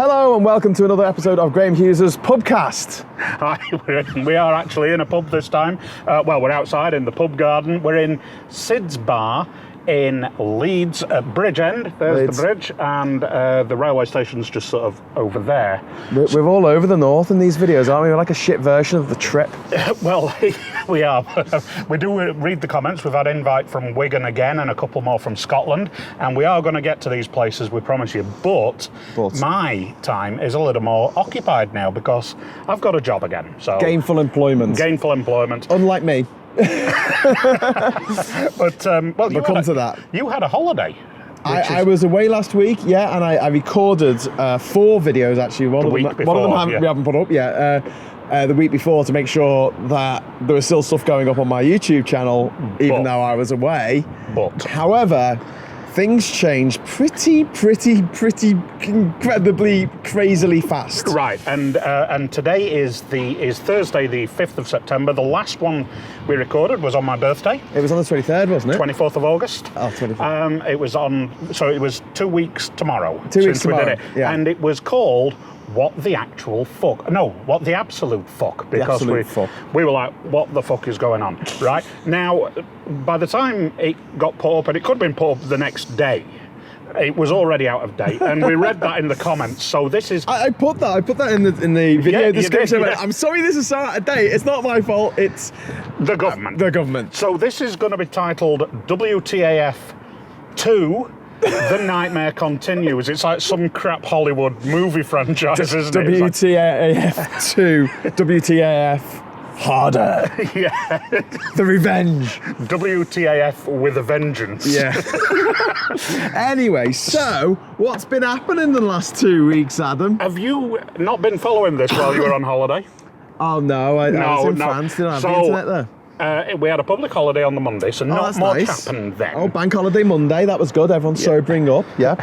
Hello and welcome to another episode of Graham Hughes' PUBCAST. Hi, we are actually in a pub this time. We're outside in the pub garden. We're in Sid's Bar in Leeds at Bridgend. There's the bridge, and the railway station's just sort of over there. We're all over the north in these videos, aren't we? We're like a shit version of the trip. Well, we are. We do read the comments. We've had invite from Wigan again and a couple more from Scotland, and we are going to get to these places, we promise you. But my time is a little more occupied now because I've got a job again. So Gainful employment. Unlike me. But we'll come to that. You had a holiday. I was away last week, yeah, and I recorded 4 videos actually. One of them we haven't put up yet. The week before to make sure that there was still stuff going up on my YouTube channel, even though I was away. However, things changed pretty incredibly, crazily fast. Right, and today is Thursday, the 5th of September. The last one we recorded was on my birthday. It was on the 23rd, wasn't it? 24th of August. Oh, 24th. It was 2 weeks tomorrow. 2 weeks tomorrow, we did it. yeah. And it was called What the Absolute Fuck, because we were like, what the fuck is going on, right? Now, by the time it got put up, and it could have been put up the next day, it was already out of date, and we read that in the comments. So this is... I put that in the video description. I'm sorry this is so out of date. It's not my fault, it's... the government. The government. So this is going to be titled WTAF 2... The Nightmare Continues. It's like some crap Hollywood movie franchise, isn't it? WTAF 2. WTAF Harder. Yeah. The Revenge. WTAF with a Vengeance. Yeah. Anyway, so what's been happening the last 2 weeks, Adam? Have you not been following this while you were on holiday? Oh no, I was in France. Didn't have the internet there. We had a public holiday on the Monday, so not much happened then. Oh, bank holiday Monday, that was good. Everyone's sobering up, yeah.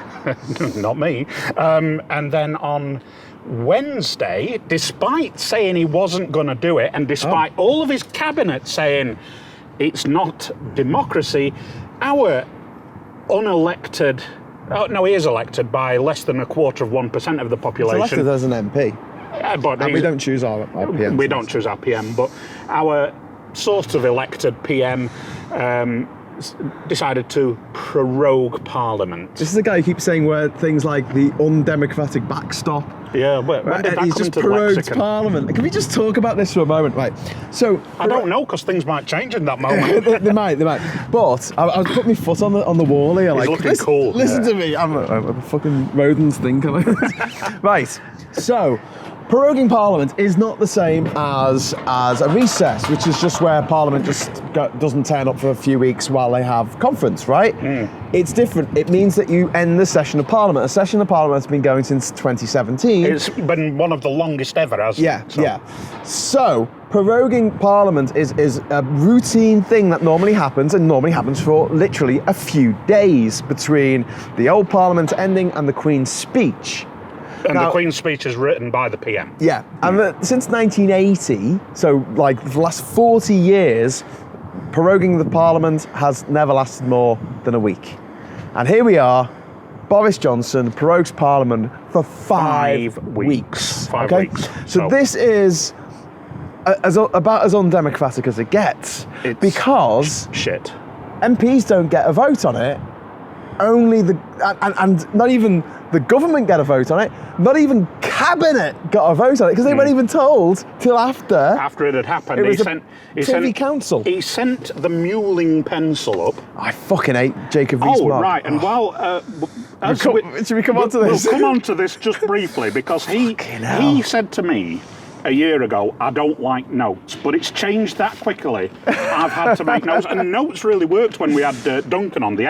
Not me. And then on Wednesday, despite saying he wasn't going to do it, and despite all of his cabinet saying it's not democracy, our unelected... Oh, no, he is elected by less than 1% of the population. He's elected as an MP. But we don't choose our PM. We don't choose our PM, but our sort of elected PM decided to prorogue Parliament. This is the guy who keeps saying things like the undemocratic backstop. Yeah, when did that he's come just into the prorogued lexicon? Parliament. Can we just talk about this for a moment? Right. So I don't know, because things might change in that moment. they might. But I was putting my foot on the wall here. He's looking cool. Listen to me. I'm a fucking rodent's thing. Right. So, proroguing Parliament is not the same as a recess, which is just where Parliament just doesn't turn up for a few weeks while they have conference, right? It's different. It means that you end the session of Parliament. A session of Parliament has been going since 2017. It's been one of the longest ever, hasn't it? Yeah. So, proroguing Parliament is a routine thing that normally happens for literally a few days between the old Parliament ending and the Queen's speech. And the Queen's speech is written by the PM. Yeah, and since 1980, so like the last 40 years, proroguing the Parliament has never lasted more than a week. And here we are, Boris Johnson prorogues Parliament for 5 weeks. 5 weeks. So this is about as undemocratic as it gets. Because shit. MPs don't get a vote on it. Only and not even the government get a vote on it. Not even cabinet got a vote on it because they weren't even told till after it had happened. It was Privy Council. He sent the Muling pencil up. I fucking hate Jacob Rees-Mogg. Oh right, and should we come on to this? We'll come on to this just briefly because he said to me a year ago, I don't like notes, but it's changed that quickly. I've had to make notes, and notes really worked when we had Duncan on, the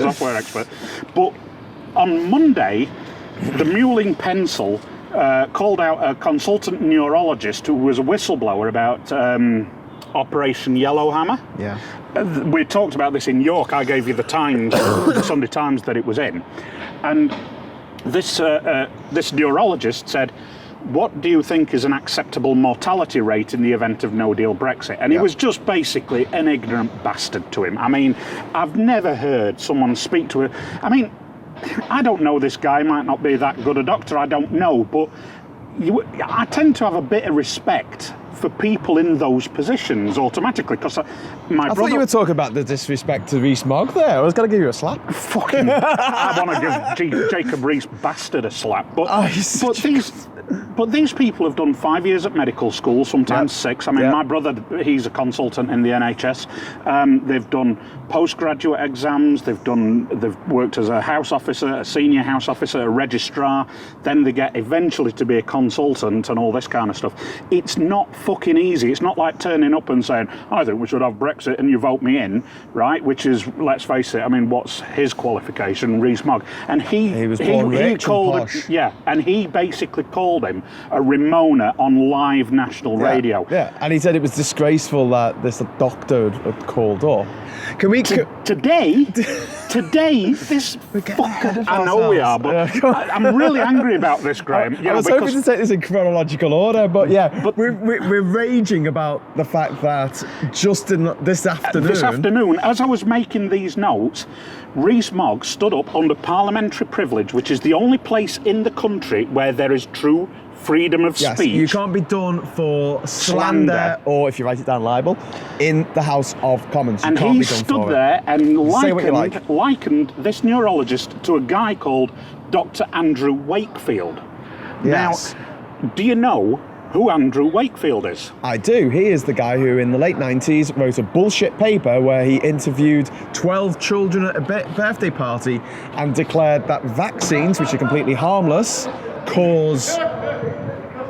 software expert. But on Monday, the Muling pencil called out a consultant neurologist who was a whistleblower about Operation Yellowhammer. Yeah. We talked about this in York. I gave you the Times, the Sunday Times that it was in. And this neurologist said, what do you think is an acceptable mortality rate in the event of no-deal Brexit? And he was just basically an ignorant bastard to him. I mean, I've never heard someone speak to a... I mean, I don't know, this guy might not be that good a doctor, I don't know, but I tend to have a bit of respect for people in those positions automatically, because I thought you were talking about the disrespect to Rees-Mogg there. I was going to give you a slap. Fucking, I want to give Jacob Rees-Bastard a slap. But these people have done 5 years at medical school, sometimes 6. I mean, my brother, he's a consultant in the NHS. They've done postgraduate exams. They've worked as a house officer, a senior house officer, a registrar. Then they get eventually to be a consultant and all this kind of stuff. It's not fucking easy. It's not like turning up and saying, I think we should have Brexit and you vote me in, right? Which is, let's face it, I mean, what's his qualification? Rees-Mogg. And he was born rich and posh. And he basically called him a Ramona on live national radio. Yeah, and he said it was disgraceful that this doctor had called up. Can we... Today, this fucker... I know we are, but I'm really angry about this, Graham. I was hoping to take this in chronological order, but we're raging about the fact that just in this afternoon... This afternoon, as I was making these notes, Rees-Mogg stood up under parliamentary privilege, which is the only place in the country where there is true freedom of speech. You can't be done for slander or, if you write it down, libel, in the House of Commons. And he stood there and likened this neurologist to a guy called Dr. Andrew Wakefield. Yes. Now, do you know who Andrew Wakefield is? I do. He is the guy who in the late 90s wrote a bullshit paper where he interviewed 12 children at a birthday party and declared that vaccines, which are completely harmless, cause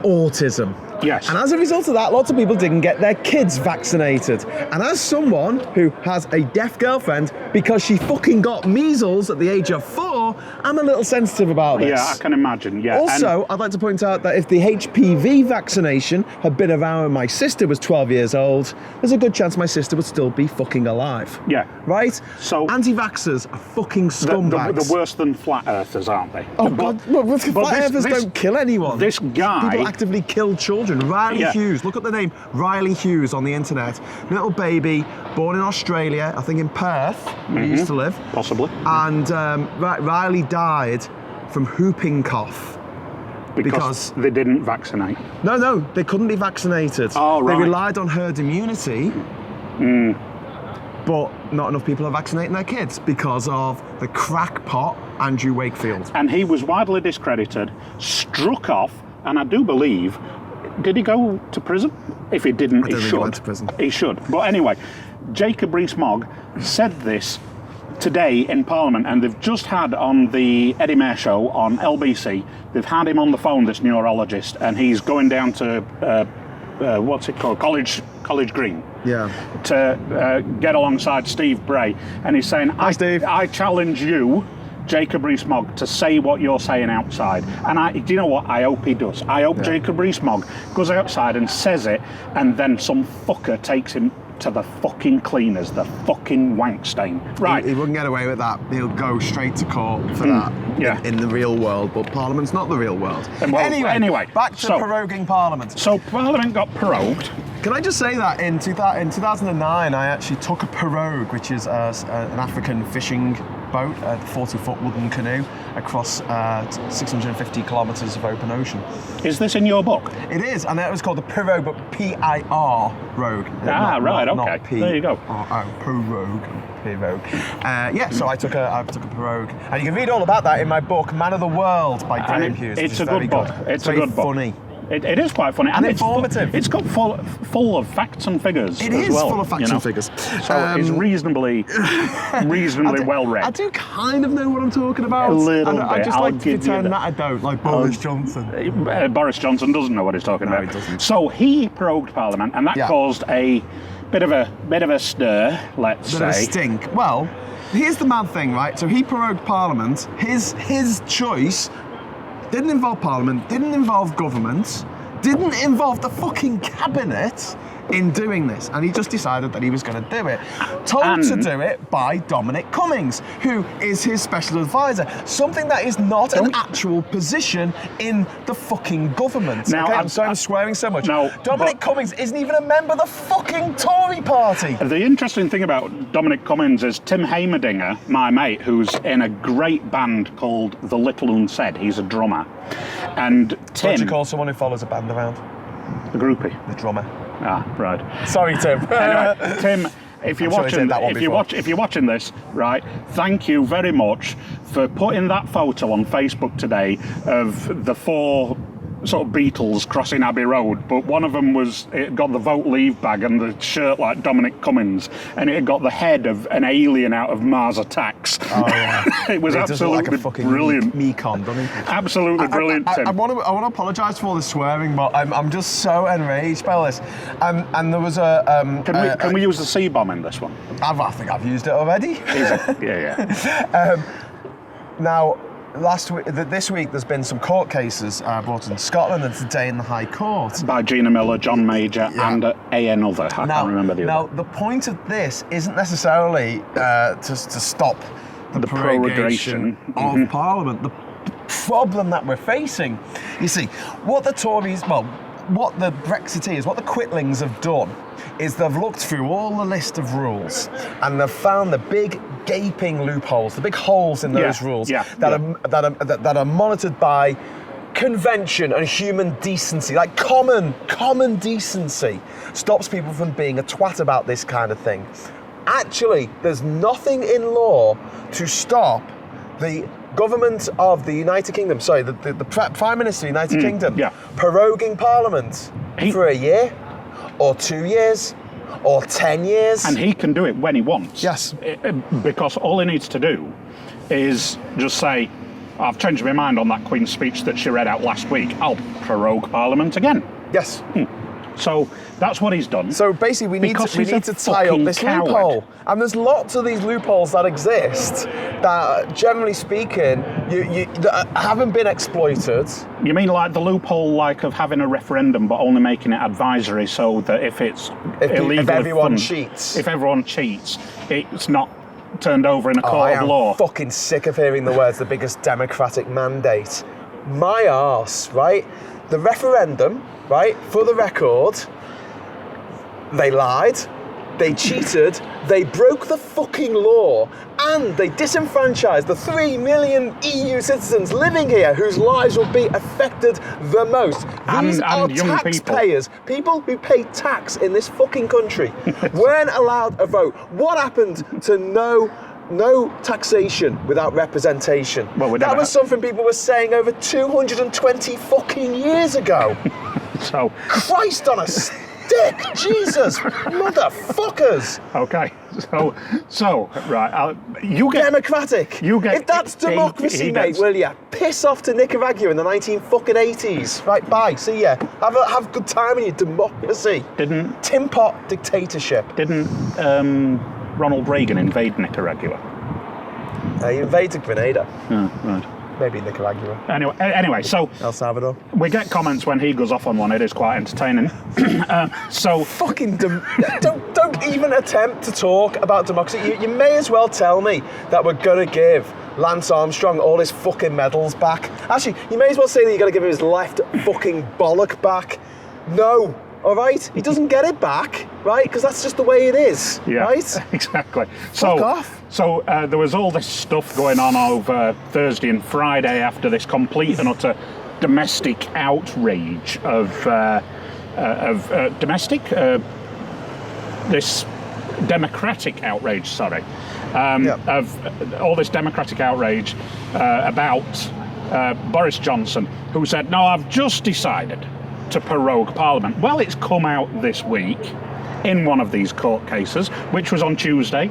autism. Yes. And as a result of that, lots of people didn't get their kids vaccinated. And as someone who has a deaf girlfriend, because she fucking got measles at the age of 4, I'm a little sensitive about this. Yeah, I can imagine, yeah. Also, I'd like to point out that if the HPV vaccination had been around when my sister was 12 years old, there's a good chance my sister would still be fucking alive. Yeah. Right? So anti-vaxxers are fucking scumbags. They're worse than flat earthers, aren't they? Oh, God. Flat earthers don't kill anyone. This guy... People actively kill children. Riley Hughes. Look at the name. Riley Hughes on the internet. Little baby, born in Australia, I think in Perth, where he used to live. Possibly. And Riley died from whooping cough. Because they didn't vaccinate. No, they couldn't be vaccinated. Oh, right. They relied on herd immunity. But not enough people are vaccinating their kids because of the crackpot Andrew Wakefield. And he was widely discredited, struck off, and I do believe, did he go to prison? If he didn't, he should. He went to prison. He should. But anyway, Jacob Rees-Mogg said this today in Parliament, and they've just had on the Eddie Mair show on LBC, they've had him on the phone, this neurologist, and he's going down to, what's it called, College Green. Yeah. To get alongside Steve Bray. And he's saying, Hi, Steve. I challenge you, Jacob Rees-Mogg, to say what you're saying outside. And do you know what? I hope he does. I hope Jacob Rees-Mogg goes outside and says it, and then some fucker takes him to the fucking cleaners, the fucking wank stain. Right. He wouldn't get away with that. He'll go straight to court for that in the real world, but Parliament's not the real world. Anyway, back to proroguing Parliament. So Parliament got prorogued. Can I just say that in 2009, I actually took a pirogue, which is an African fishing boat, a 40-foot wooden canoe, across 650 kilometres of open ocean. Is this in your book? It is, and it was called the pirogue, but P-I-R rogue. Right, okay. Not P- there you go. Pirogue. So I took a pirogue, and you can read all about that in my book, Man of the World by Graham Hughes. It's a good book. It's a good book. Funny. It is quite funny and informative. It's got full of facts and figures. It is full of facts and figures. So it's reasonably well read. I do kind of know what I'm talking about. A little bit. I just like to pretend that I don't, like Boris Johnson. Boris Johnson doesn't know what he's talking about. He doesn't. So he prorogued Parliament, and that caused a bit of a stir, let's say. Bit of a stink. Well, here's the mad thing, right? So he prorogued Parliament. His choice didn't involve Parliament, didn't involve government, didn't involve the fucking cabinet in doing this, and he just decided that he was going to do it. Told to do it by Dominic Cummings, who is his special advisor. Something that is not an actual position in the fucking government. Now, okay? I'm sorry I'm swearing so much. No, Dominic Cummings isn't even a member of the fucking Tory party. The interesting thing about Dominic Cummings is Tim Heimerdinger, my mate, who's in a great band called The Little Unsaid. He's a drummer. And Tim... What do you call someone who follows a band around? The groupie. The drummer. Ah, right. Sorry, Tim. Anyway, Tim, if you're watching this, right, thank you very much for putting that photo on Facebook today of the 4 sort of Beatles crossing Abbey Road, but one of them it got the Vote Leave bag and the shirt like Dominic Cummings, and it had got the head of an alien out of Mars Attacks. Oh yeah. It was absolutely like a fucking brilliant. Mekon, doesn't he? Absolutely brilliant. Tim. I want to apologise for all the swearing, but I'm just so enraged by this. And there was a. Can we use the C-bomb in this one? I think I've used it already. Yeah. Now, this week, there's been some court cases brought in Scotland, and today in the High Court. By Gina Miller, John Major, and another. I can't remember the other. Now, the point of this isn't necessarily to stop the prorogation of Parliament. The problem that we're facing, you see, what the Brexiteers, what the Quitlings have done, is they've looked through all the list of rules and they've found the big gaping loopholes, the big holes in those rules that are monitored by convention and human decency, like common decency, stops people from being a twat about this kind of thing. Actually, there's nothing in law to stop the government of the United Kingdom, the Prime Minister of the United Kingdom, proroguing Parliament for a year, or 2 years, or 10 years. And he can do it when he wants. Yes. Because all he needs to do is just say, I've changed my mind on that Queen's speech that she read out last week. I'll prorogue Parliament again. Yes. So that's what he's done. So basically, we need to tie up this loophole. And there's lots of these loopholes that exist that, generally speaking, that haven't been exploited. You mean like the loophole, like of having a referendum but only making it advisory, so that if everyone cheats, it's not turned over in a court of law. I'm fucking sick of hearing the words "the biggest democratic mandate." My arse, right? The referendum, right? For the record, they lied, they cheated, they broke the fucking law, and they disenfranchised the 3 million EU citizens living here whose lives will be affected the most. These are young taxpayers, people who pay tax in this fucking country, weren't allowed a vote. What happened to no taxation without representation? Well, that was something people were saying over 220 fucking years ago. So, Christ on a stick, Jesus, motherfuckers. Okay, so right, you get democratic. If that's democracy, mate, will ya? Piss off to Nicaragua in the 1980s. Right, bye. See ya. Have good time in your democracy. Tin pot dictatorship. Didn't Ronald Reagan invade Nicaragua? He invaded Grenada. Oh, right. Maybe Nicaragua. Anyway, so El Salvador. We get comments when he goes off on one. It is quite entertaining. So fucking don't even attempt to talk about democracy. You may as well tell me that we're gonna give Lance Armstrong all his fucking medals back. Actually, you may as well say that you're gonna give him his left fucking bollock back. No. All right, he doesn't get it back, right? Because that's just the way it is, right? Exactly. Fuck off. So there was all this stuff going on over Thursday and Friday after this complete and utter domestic outrage this democratic outrage. Sorry, of all this democratic outrage about Boris Johnson, who said, "No, I've just decided to prorogue Parliament." Well, it's come out this week in one of these court cases, which was on Tuesday,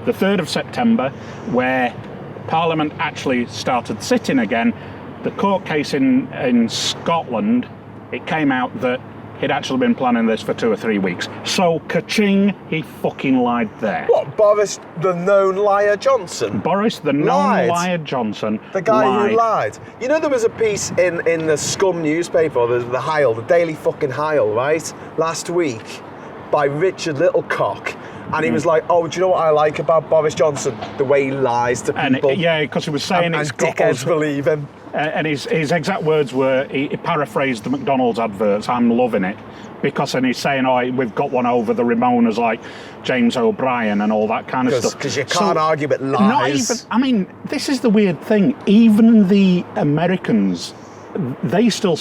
the 3rd of September, where Parliament actually started sitting again. The court case in Scotland, it came out that he'd actually been planning this for 2 or 3 weeks. So, ka-ching, he fucking lied there. What, Boris, the known liar Johnson? Boris, the known liar Johnson, the guy who lied. You know, there was a piece in the Scum newspaper, the Heil, the Daily fucking Heil, right, last week, by Richard Littlecock. And he was like, oh, do you know what I like about Boris Johnson? The way he lies to people. Yeah, because he was saying and dickheads believe him. And his exact words were, he paraphrased the McDonald's adverts, I'm loving it. Because then he's saying, oh, we've got one over the Ramonas like James O'Brien and all that kind of stuff. Because you can't argue with lies. Not even, I mean, this is the weird thing. Even the Americans, they still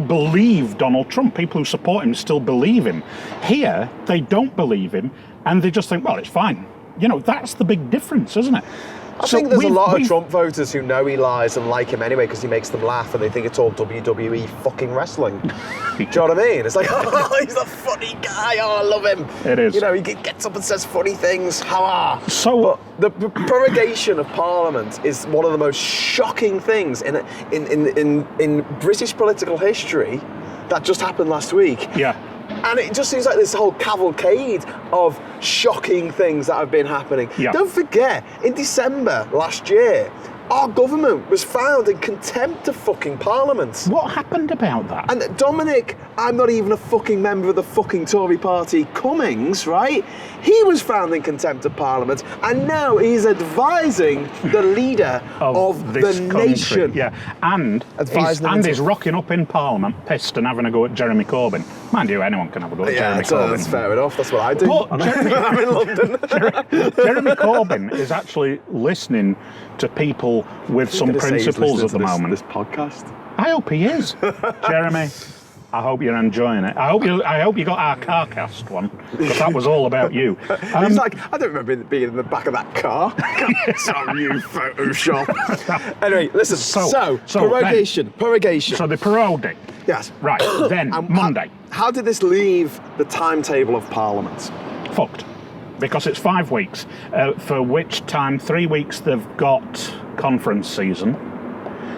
believe Donald Trump. People who support him still believe him. Here, they don't believe him, and they just think, well, it's fine. You know, that's the big difference, isn't it? I think there's a lot of Trump voters who know he lies and like him anyway because he makes them laugh and they think it's all WWE fucking wrestling. Do you know what I mean? It's like, oh, he's a funny guy. Oh, I love him. It is. You know, he gets up and says funny things. Ha! So, but the prorogation of Parliament is one of the most shocking things in British political history that just happened last week. Yeah. And it just seems like this whole cavalcade of shocking things that have been happening. Yeah. Don't forget, in December last year, our government was found in contempt of fucking Parliament. What happened about that? And Dominic, I'm not even a fucking member of the fucking Tory party, Cummings, right? He was found in contempt of Parliament, and now he's advising the leader of the nation. Yeah, and he's rocking up in Parliament, pissed and having a go at Jeremy Corbyn. Mind you, anyone can have a go at Jeremy Corbyn. That's fair enough. That's what I do. But I'm in London. Jeremy Corbyn is actually listening to people with some principles at the moment. This podcast. I hope he is. Jeremy, I hope you're enjoying it. I hope you got our CarCast one, because that was all about you. He's like, I don't remember being in the back of that car. Some new Photoshop. Anyway, listen. So prorogation. So they prorogued it. Yes. Right. Then Monday. How did this leave the timetable of Parliament? Fucked. Because it's 5 weeks, for which time 3 weeks they've got conference season.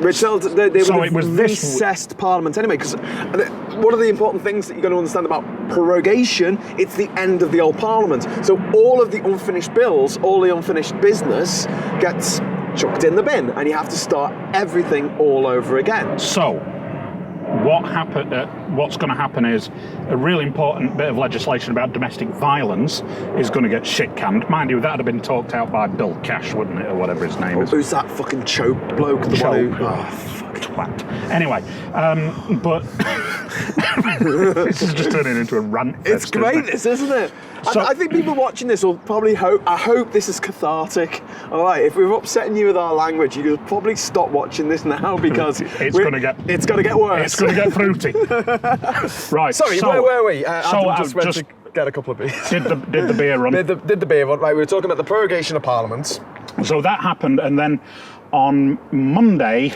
Which they would have recessed Parliament anyway, because one of the important things that you've got to understand about prorogation, it's the end of the old Parliament. So all of the unfinished bills, all the unfinished business gets chucked in the bin, and you have to start everything all over again. So, what's going to happen is a really important bit of legislation about domestic violence is going to get shit canned. Mind you, that would have been talked out by Bill Cash, wouldn't it, or whatever his name is. Who's that fucking choke bloke? The one who... Oh, fuck. Twat. Anyway, but this is just turning into a rant. It's great, this, isn't it? So, I think people watching this will probably I hope this is cathartic. All right, if we're upsetting you with our language, you'll probably stop watching this now because it's going to get worse. It's going to get fruity. Right. Sorry, where were we? Adam just went to get a couple of beers. Did the beer run? Did the beer run? Right, we were talking about the prorogation of Parliament. So that happened, and then on Monday,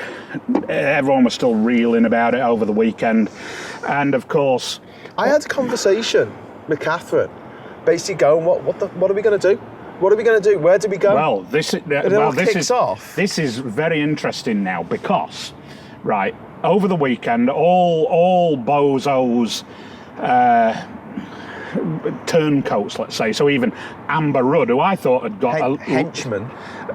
everyone was still reeling about it over the weekend, and of course, I had a conversation with Catherine, basically going, "What are we going to do? What are we going to do? Where do we go?" Well, this is very interesting now because, right, over the weekend, all bozos. Turncoats, let's say. So even Amber Rudd, who I thought had got henchman.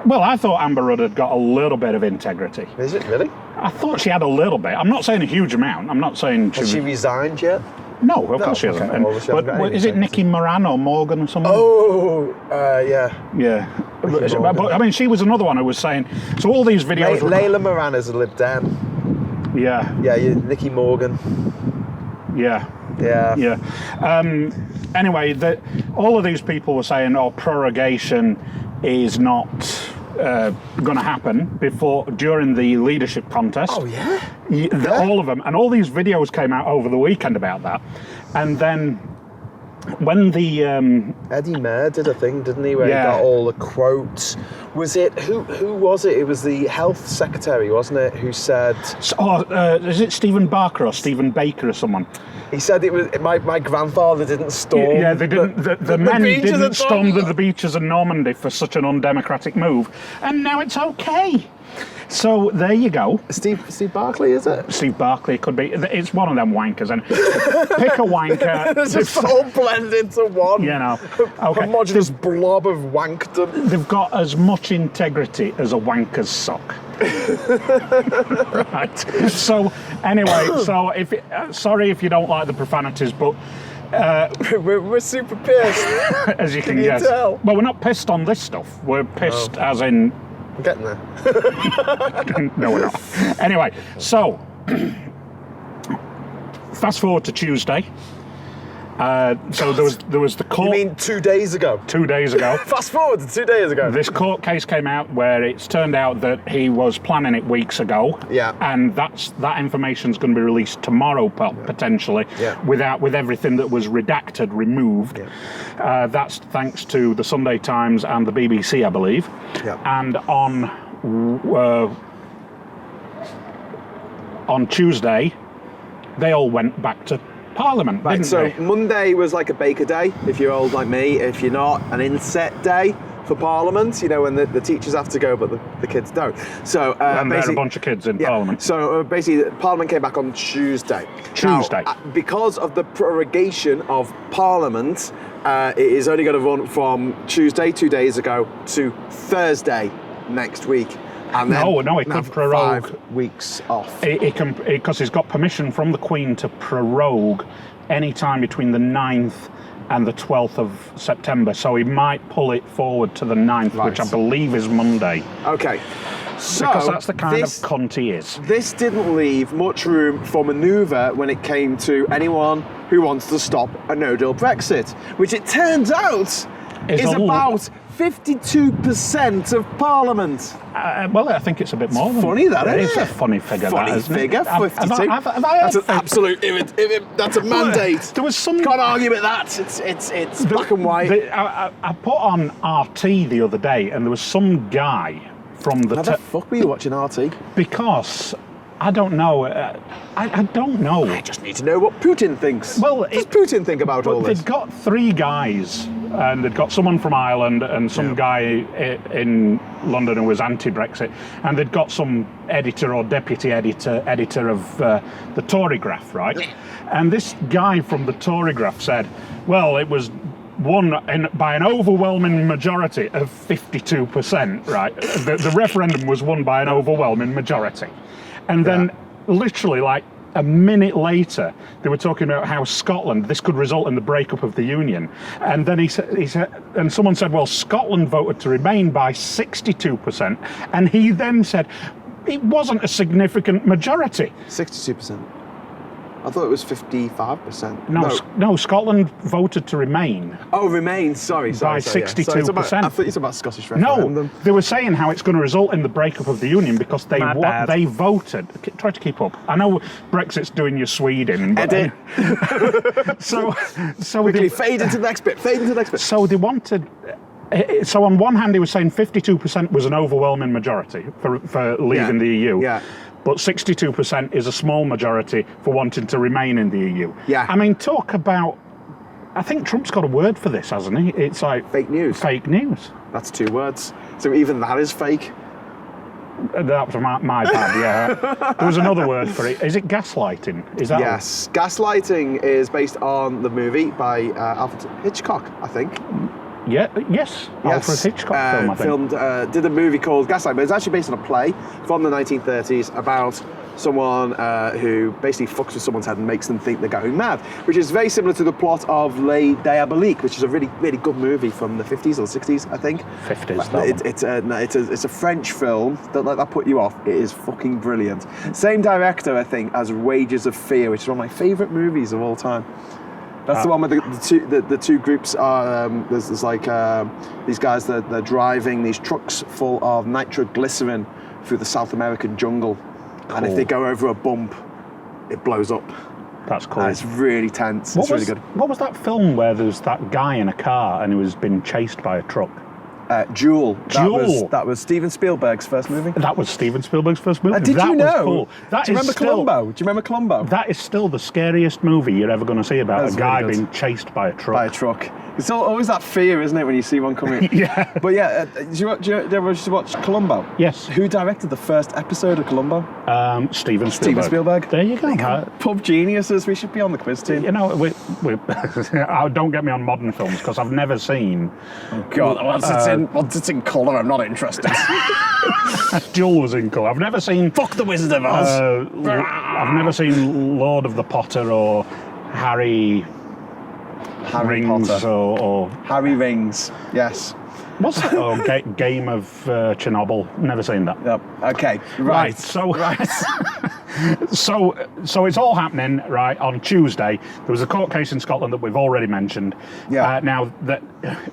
Well, I thought Amber Rudd had got a little bit of integrity. Is it really? I thought she had a little bit. I'm not saying a huge amount. I'm not saying has she resigned yet? No, of course she hasn't. But is it Nikki Moran or Morgan or someone? Oh, yeah. Yeah. But I mean, she was another one who was saying. So all these videos. Layla Moran is a Lib Dem. Yeah. Yeah, Nikki Morgan. Yeah. Yeah. Anyway, all of these people were saying, prorogation is not going to happen during the leadership contest. Oh, yeah? All of them. And all these videos came out over the weekend about that. And then when the... Eddie Mair did a thing, didn't he, where he got all the quotes. Was it... Who was it? It was the health secretary, wasn't it, who said... is it Stephen Barker or Stephen Baker or someone? He said it was my grandfather didn't storm. Yeah, they didn't. The men didn't storm the beaches of Normandy for such an undemocratic move, and now it's okay. So there you go. Steve Barclay, is it? Steve Barclay could be. It's one of them wankers, and pick a wanker. It's just all blend into one. You know, okay. Homogeneous blob of wankdom. They've got as much integrity as a wanker's sock. Right. So anyway, so if sorry if you don't like the profanities, but we're super pissed. As you can guess. Tell? Well, we're not pissed on this stuff. We're pissed as in. I'm getting there. No, we're not. Anyway, so fast forward to Tuesday. So there was the court. You mean 2 days ago? 2 days ago. Fast forward to 2 days ago. This court case came out where it's turned out that he was planning it weeks ago. Yeah. And that information's going to be released tomorrow, potentially. Yeah. With everything that was redacted removed. Yeah. That's thanks to the Sunday Times and the BBC, I believe. Yeah. And on Tuesday, they all went back to Parliament, Right, didn't so they? Monday was like a Baker Day, if you're old like me. If you're not, an inset day for Parliament, you know, when the teachers have to go, but the kids don't. So and there are a bunch of kids in Parliament. So basically, Parliament came back on Tuesday. Tuesday. Now, because of the prorogation of Parliament, it is only going to run from Tuesday, 2 days ago, to Thursday next week. And then No, it could prorogue 5 weeks off. It can, because he's got permission from the Queen to prorogue any time between the 9th and the 12th of September. So he might pull it forward to the 9th, Right. which I believe is Monday. Okay. So Because that's the kind of cunt he is. This didn't leave much room for manoeuvre when it came to anyone who wants to stop a no-deal Brexit, which it turns out is about 52% of Parliament. Well, I think it's a bit more than Funny that, it isn't is it? a funny figure. Funny that, isn't figure, it? Have 52. I That's an absolute. That's a mandate. There was some. Can't argue with that. It's black and white. I put on RT the other day, and there was some guy from the. How the fuck were you watching RT? Because I don't know. I don't know. I just need to know what Putin thinks. Well, what does Putin think about all this? They'd got 3 guys, and they'd got someone from Ireland and some guy in London who was anti-Brexit, and they'd got some editor or deputy editor of the Torygraph, right? And this guy from the Torygraph said, well, it was won by an overwhelming majority of 52%, right? The referendum was won by an overwhelming majority. And then literally like a minute later, they were talking about how Scotland, this could result in the breakup of the Union. And then he said, and someone said, well, Scotland voted to remain by 62%. And he then said, it wasn't a significant majority. 62%. I thought it was 55%. No, Scotland voted to remain. Oh, remain. Sorry. By 62%. I thought it's about Scottish referendum. No, they were saying how it's going to result in the breakup of the Union because they voted. Try to keep up. I know Brexit's doing your Sweden. But Edit. so Quickly, fade into the next bit. Fade into the next bit. So they wanted. So on one hand, he was saying 52% was an overwhelming majority for leaving the EU. Yeah. But 62% is a small majority for wanting to remain in the EU. Yeah. I mean, talk about. I think Trump's got a word for this, hasn't he? It's like fake news. Fake news. That's 2 words. So even that is fake. That was my bad. Yeah. There was another word for it. Is it gaslighting? Is that? Yes. Gaslighting is based on the movie by Alfred Hitchcock, I think. Yeah. Yes. Alfred Hitchcock film. I think. Did a movie called Gaslight, but it's actually based on a play from the 1930s about someone who basically fucks with someone's head and makes them think they're going mad, which is very similar to the plot of Les Diaboliques, which is a really, really good movie from the 50s or 60s, I think. 50s. It's a French film. Don't let that put you off. It is fucking brilliant. Same director, I think, as Wages of Fear, which is one of my favourite movies of all time. That's the one where the two groups are. There's like these guys that they're driving these trucks full of nitroglycerin through the South American jungle, and if they go over a bump, it blows up. That's cool. And it's really tense. It's really good. What was that film where there's that guy in a car and he was being chased by a truck? Jewel. Jewel. That was Steven Spielberg's first movie. That was Steven Spielberg's first movie. Did that you know? Was cool. Do you remember Columbo? Do you remember Columbo? That is still the scariest movie you're ever going to see about That's a guy really good. being chased by a truck. By a truck. It's always that fear, isn't it, when you see one coming? Yeah. But yeah, do you ever watch Columbo? Yes. Who directed the first episode of Columbo? Steven Spielberg. Steven Spielberg. There you go. Pub geniuses. We should be on the quiz team. You know, don't get me on modern films because I've never seen. Oh God! Once it's in colour, I'm not interested. Jewel was in colour. I've never seen. Fuck the Wizard of Oz. I've never seen Lord of the Potter or Harry Rings Potter. or Harry Rings. Yes. what's that? Oh, Game of Chernobyl. Never seen that. Yep. Okay. Right. So so it's all happening right on Tuesday. There was a court case in Scotland that we've already mentioned. Yeah. Now that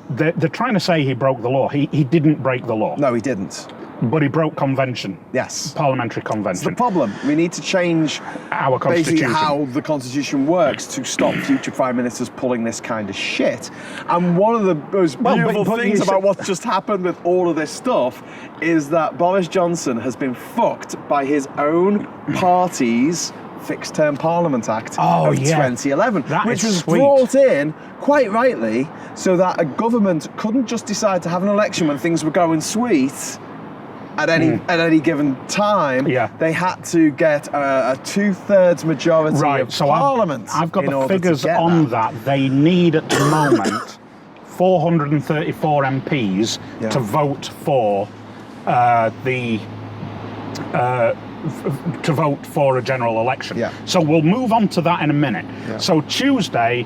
they're trying to say he broke the law. He didn't break the law. No, he didn't. But he broke convention. Yes. Parliamentary That's convention. the problem. We need to change Our basically constitution. how the constitution works to stop future prime ministers pulling this kind of shit. And one of the most beautiful but things you about what's just happened with all of this stuff is that Boris Johnson has been fucked by his own party's Fixed Term Parliament Act of 2011, which was brought in, quite rightly, so that a government couldn't just decide to have an election when things were going sweet at any given time. Yeah. They had to get a 2/3 majority of Parliament. I've got in the order to figures get on that. They need at the moment 434 MPs to vote for to vote for a general election. Yeah. So we'll move on to that in a minute. Yeah. So Tuesday,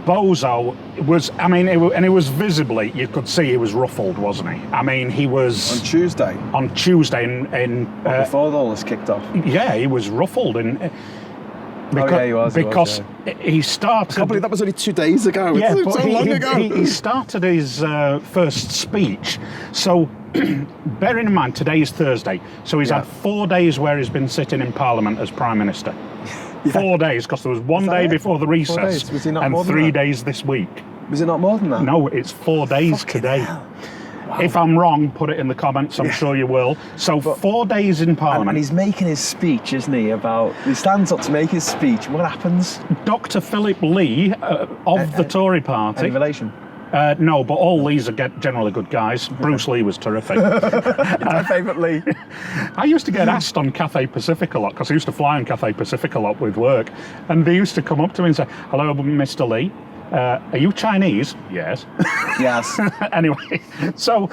Bozo was, it was visibly, you could see he was ruffled, wasn't he? I mean, he was... On Tuesday before all this kicked off. Yeah, he was ruffled because he started... I can't believe that was only 2 days ago. Yeah, it's but so long ago. He started his first speech. So, bearing in mind, today is Thursday. So he's had 4 days where he's been sitting in Parliament as Prime Minister. 4 days, because there was one day before the recess and 3 days this week. Was it not more than that? No, it's 4 days today. Hell. Wow. If I'm wrong, put it in the comments. I'm sure you will. So 4 days in Parliament. And he's making his speech, isn't he? He stands up to make his speech. What happens? Dr. Philip Lee of the Tory party. Any relation? No, but all Lees are generally good guys. Bruce Lee was terrific. My favourite Lee. I used to get asked on Cathay Pacific a lot, because I used to fly on Cathay Pacific a lot with work, and they used to come up to me and say, "Hello, Mr. Lee. Are you Chinese?" Yes. Yes. Anyway, so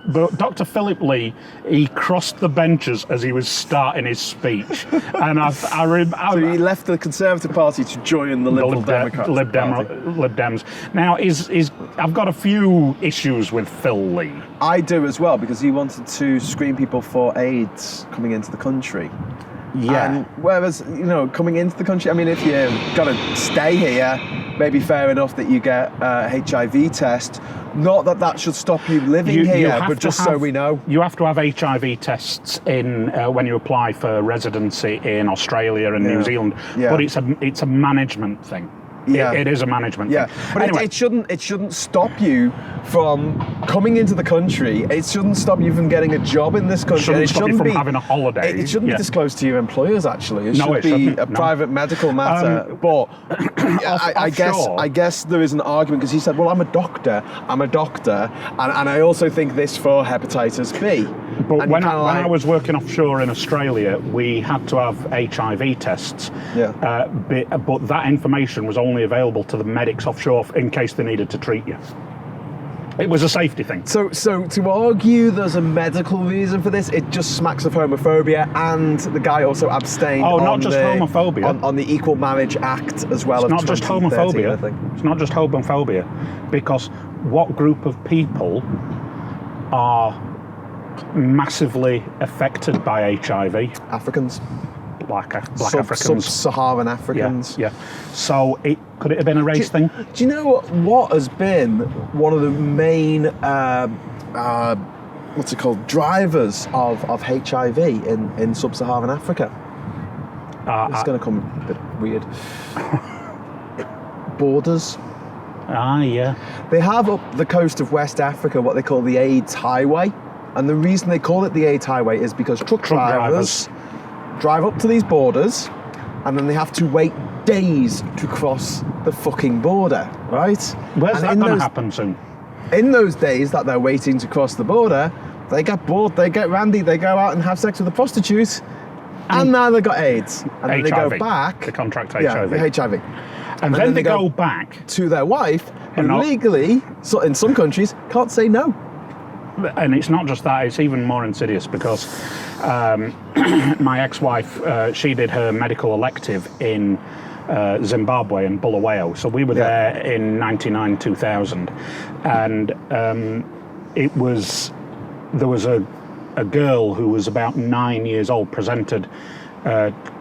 but Dr. Philip Lee, he crossed the benches as he was starting his speech, and so he left the Conservative Party to join the Liberal Democrats. Lib Dems. Now, I've got a few issues with Phil Lee. I do as well, because he wanted to screen people for AIDS coming into the country. Yeah. And whereas, coming into the country, if you're going to stay here, maybe fair enough that you get a HIV test. Not that should stop you living here, but just so we know. You have to have HIV tests in when you apply for residency in Australia and New Zealand. Yeah. But it's a management thing. Yeah. It is a management thing. But anyway, it shouldn't stop you from coming into the country. It shouldn't stop you from getting a job in this country. It shouldn't stop you from having a holiday. It shouldn't be disclosed to your employers, actually. It should be a private medical matter. But I guess there is an argument, because he said, well, I'm a doctor, and I also think this for hepatitis B. But when I was working offshore in Australia, we had to have HIV tests. Yeah. But that information was only available to the medics offshore in case they needed to treat you. It was a safety thing. So to argue there's a medical reason for this, it just smacks of homophobia, and the guy also abstained homophobia. On the Equal Marriage Act as well. It's not just homophobia. It's not just homophobia, because what group of people are massively affected by HIV? Africans. Black Africans. Sub-Saharan Africans. Yeah. So could it have been a race thing? Do you know what has been one of the main drivers of HIV in Sub-Saharan Africa? It's going to come a bit weird. Borders. Ah, yeah. They have up the coast of West Africa what they call the AIDS Highway. And the reason they call it the AIDS Highway is because truck drivers drive up to these borders and then they have to wait days to cross the fucking border, right? Where's that going to happen soon? In those days that they're waiting to cross the border, they get bored, they get randy, they go out and have sex with a prostitute, and now they've got AIDS. And then they go back. They contract HIV. Yeah, HIV. And then they go back to their wife, who legally, so in some countries, can't say no. And it's not just that, it's even more insidious because my ex-wife, she did her medical elective in Zimbabwe and Bulawayo. So we were there in 99, 2000. And there was a girl who was about 9 years old presented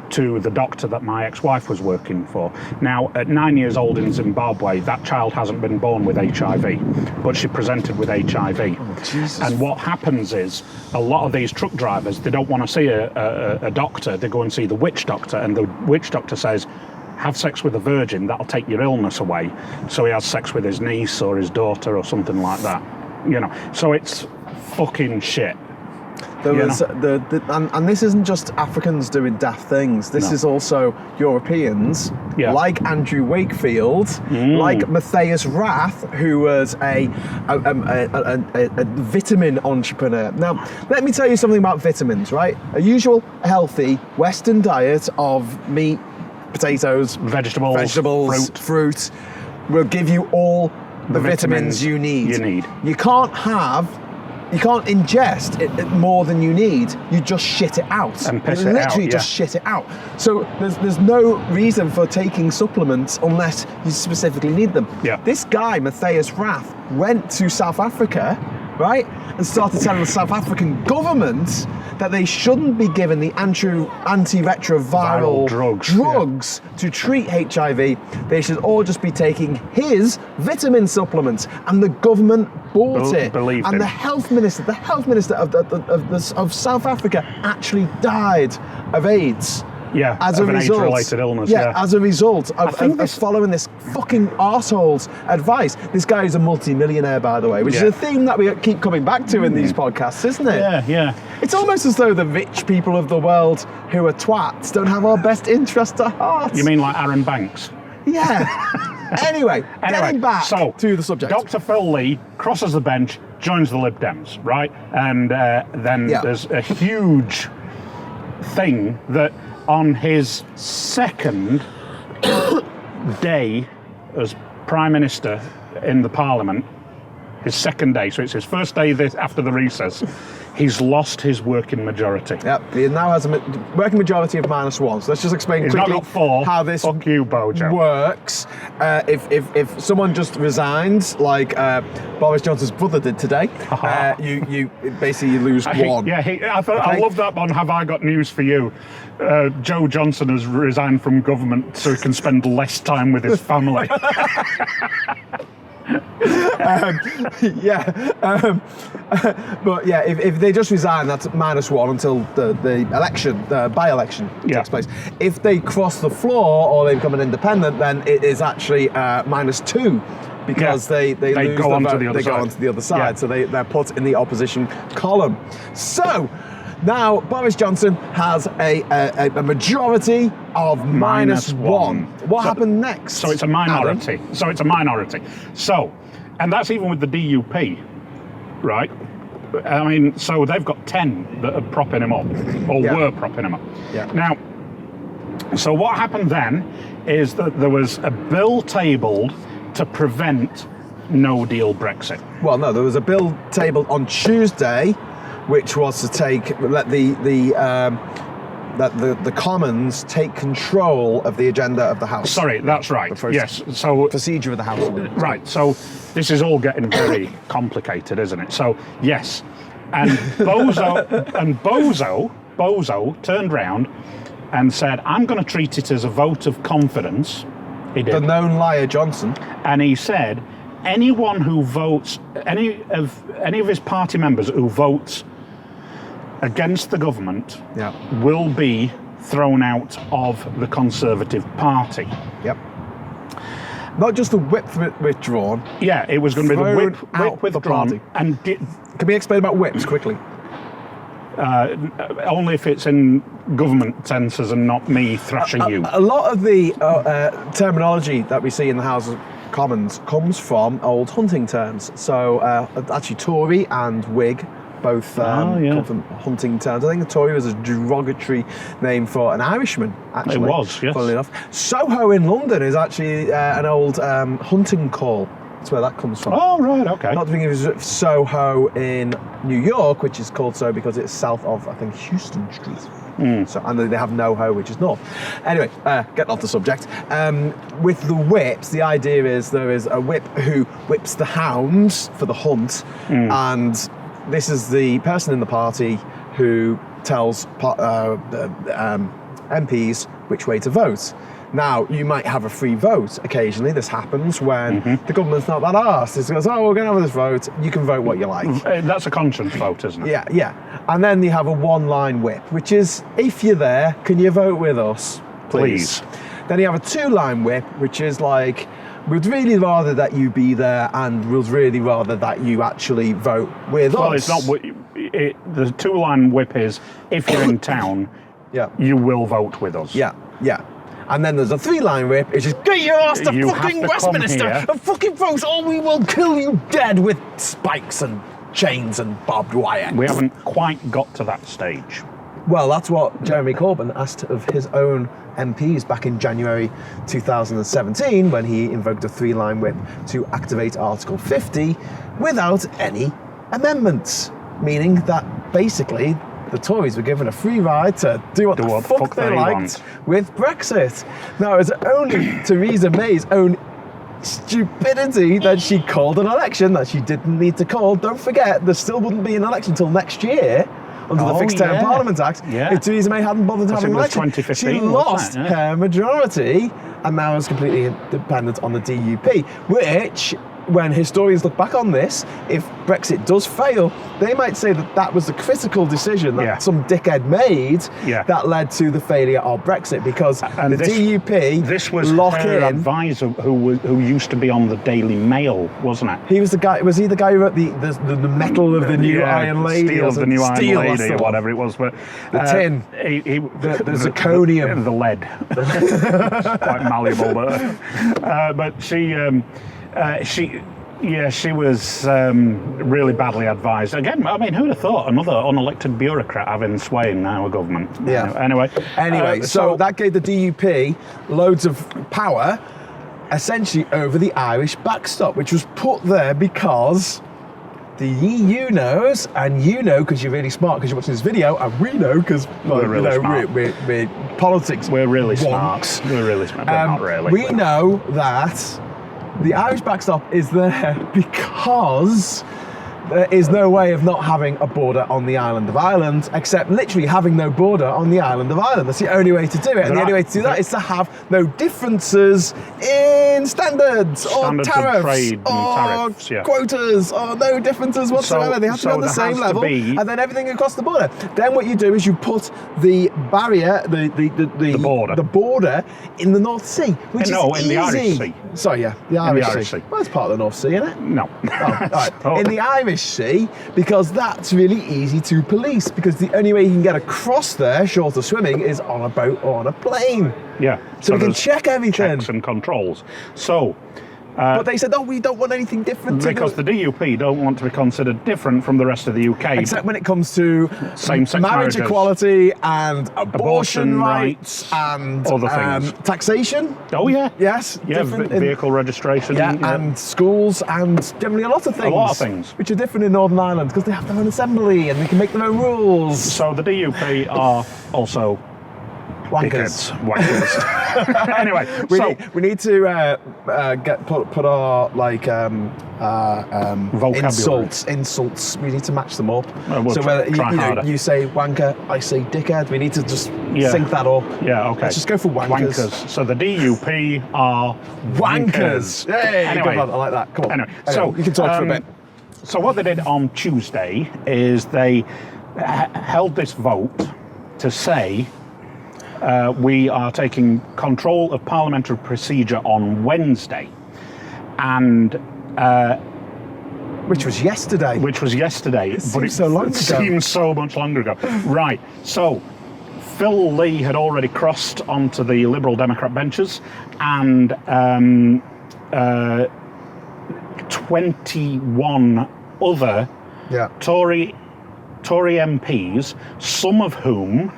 to the doctor that my ex-wife was working for. Now, at 9 years old in Zimbabwe, that child hasn't been born with HIV, but she presented with HIV. Oh, Jesus. And what happens is, a lot of these truck drivers, they don't want to see a doctor, they go and see the witch doctor, and the witch doctor says, have sex with a virgin, that'll take your illness away. So he has sex with his niece or his daughter or something like that. You know, so it's fucking shit. There was and this isn't just Africans doing daft things. This is also Europeans, like Andrew Wakefield, like Matthias Rath, who was a vitamin entrepreneur. Now, let me tell you something about vitamins, right? A usual healthy Western diet of meat, potatoes, vegetables, fruit will give you all the vitamins you need. You can't ingest it more than you need. You just shit it out. And piss it out. Literally just shit it out. So there's no reason for taking supplements unless you specifically need them. Yeah. This guy, Matthias Rath, went to South Africa, right, and started telling the South African government that they shouldn't be given the antiretroviral drugs to treat HIV. They should all just be taking his vitamin supplements, and the government bought it. And the health minister of South Africa actually died of AIDS. Yeah, as a result, an AIDS-related illness. As a result of following this fucking arsehole's advice. This guy is a multi-millionaire, by the way, which is a theme that we keep coming back to in these podcasts, isn't it? Yeah. It's almost as though the rich people of the world who are twats don't have our best interest at heart. You mean like Aaron Banks? Yeah. Anyway, getting back to the subject. Dr. Phil Lee crosses the bench, joins the Lib Dems, right? And then there's a huge thing that on his second day as Prime Minister in the Parliament, his second day, so it's his first day after the recess, he's lost his working majority. Yep, he now has a working majority of -1. So let's just explain quickly how this works. If someone just resigns, like Boris Johnson's brother did today, you basically lose one. I love that one. Have I got news for you? Joe Johnson has resigned from government so he can spend less time with his family. But if they just resign, that's -1 until the election, the by-election takes place. If they cross the floor or they become an independent, then it is actually -2 because they lose go the on vote, to the other they side. go on to the other side, so they're put in the opposition column. So now Boris Johnson has a majority of -1. What happened next? So it's a minority. And that's even with the DUP, right? I mean, so they've got 10 that are propping him up, or were propping him up. Yeah. Now, so what happened then is that there was a bill tabled to prevent no deal Brexit. Well, no, there was a bill tabled on Tuesday, which was to let the Commons take control of the agenda of the House. Sorry, that's right. Yes. So procedure of the House. Right. So this is all getting very complicated, isn't it? So yes, and Bozo turned round and said, "I'm going to treat it as a vote of confidence." He did. The known liar Johnson. And he said, anyone who votes, any of his party members who votes against the government will be thrown out of the Conservative Party. Yep. Not just the whip withdrawn. Yeah, it was going to be the Thrown whip out the withdrawn. party. And Can we explain about whips quickly? only if it's in government senses and not me thrashing you. A lot of the terminology that we see in the House of Commons comes from old hunting terms. So actually Tory and Whig both come from hunting terms. I think a Tory was a derogatory name for an Irishman, actually. It was, yes. Funnily enough. Soho in London is actually an old hunting call. That's where that comes from. Oh, right, okay. Not to think of Soho in New York, which is called so because it's south of, I think, Houston Street. So, and they have NoHo, which is north. Anyway, getting off the subject. With the whips, the idea is there is a whip who whips the hounds for the hunt, and this is the person in the party who tells MPs which way to vote. Now, you might have a free vote occasionally. This happens when the government's not that arsed. It goes, oh, we're going to have this vote. You can vote what you like. That's a conscience vote, isn't it? Yeah. And then you have a one-line whip, which is, if you're there, can you vote with us, please? Then you have a two-line whip, which is like, we'd really rather that you be there and we'd really rather that you actually vote with us. Well, it's not... the two-line whip is, if you're in town, you will vote with us. Yeah. And then there's a three-line whip, which is get your ass to fucking Westminster and fucking vote, or we will kill you dead with spikes and chains and barbed wire. We haven't quite got to that stage. Well, that's what Jeremy Corbyn asked of his own MPs back in January 2017 when he invoked a three-line whip to activate Article 50 without any amendments, meaning that basically the Tories were given a free ride to do what the fuck they liked with Brexit. Now, it's only Theresa May's own stupidity that she called an election that she didn't need to call. Don't forget, there still wouldn't be an election until next year under the Fixed Term Parliament Act if Theresa May hadn't bothered having an election. 2015, she lost her majority and now is completely dependent on the DUP, which, when historians look back on this, if Brexit does fail, they might say that that was the critical decision that some dickhead made that led to the failure of Brexit, because the DUP this was her advisor who used to be on the Daily Mail, wasn't it? He was the guy. Was he the guy who wrote the metal of the new Iron Lady, steel of the new Iron Lady, or whatever it was? But the tin, the zirconium, the lead, quite malleable, but she was really badly advised. Again, I mean, who'd have thought another unelected bureaucrat having sway in our government? Yeah. Anyway, so that gave the DUP loads of power, essentially over the Irish backstop, which was put there because the EU knows, and you know because you're really smart because you're watching this video, and we know because we're really smart. We're politics. We're really wonks. smart. We're really smart, but not really. We know that the Irish backstop is there because there is no way of not having a border on the island of Ireland, except literally having no border on the island of Ireland. That's the only way to do it. And the only way to do that is to have no differences in standards or tariffs or quotas or no differences whatsoever. They have to be on the same level, and then everything across the border. Then what you do is you put the barrier, the border in the North Sea, which is easy. In the Irish Sea. Sorry, the Irish Sea. Well, it's part of the North Sea, isn't it? No. All right. In the Irish Sea, because that's really easy to police, because the only way you can get across there, short of swimming, is on a boat or on a plane. Yeah. So we can check everything. Checks and controls. So... but they said, we don't want anything different. Because the DUP don't want to be considered different from the rest of the UK. Except when it comes to same-sex marriage marriages, equality and abortion rights and other things. Taxation. Oh, yeah. Yes. Yeah, vehicle registration. Yeah, and schools and generally a lot of things. A lot of things. Which are different in Northern Ireland because they have their own assembly and they can make their own rules. So the DUP are also... Wankers. Anyway, we need to put our vocabulary. insults. We need to match them up. We'll so try you say wanker, I say dickhead. We need to just sync that up. Yeah, okay. Let's just go for wankers. So the DUP are wankers. Hey, anyway, I like that. Come on. Anyway, so you can talk for a bit. So what they did on Tuesday is they held this vote to say we are taking control of parliamentary procedure on Wednesday. and Which was yesterday. It seems so long ago. Seems so much longer ago. Right. So Phil Lee had already crossed onto the Liberal Democrat benches, and 21 other Tory MPs, some of whom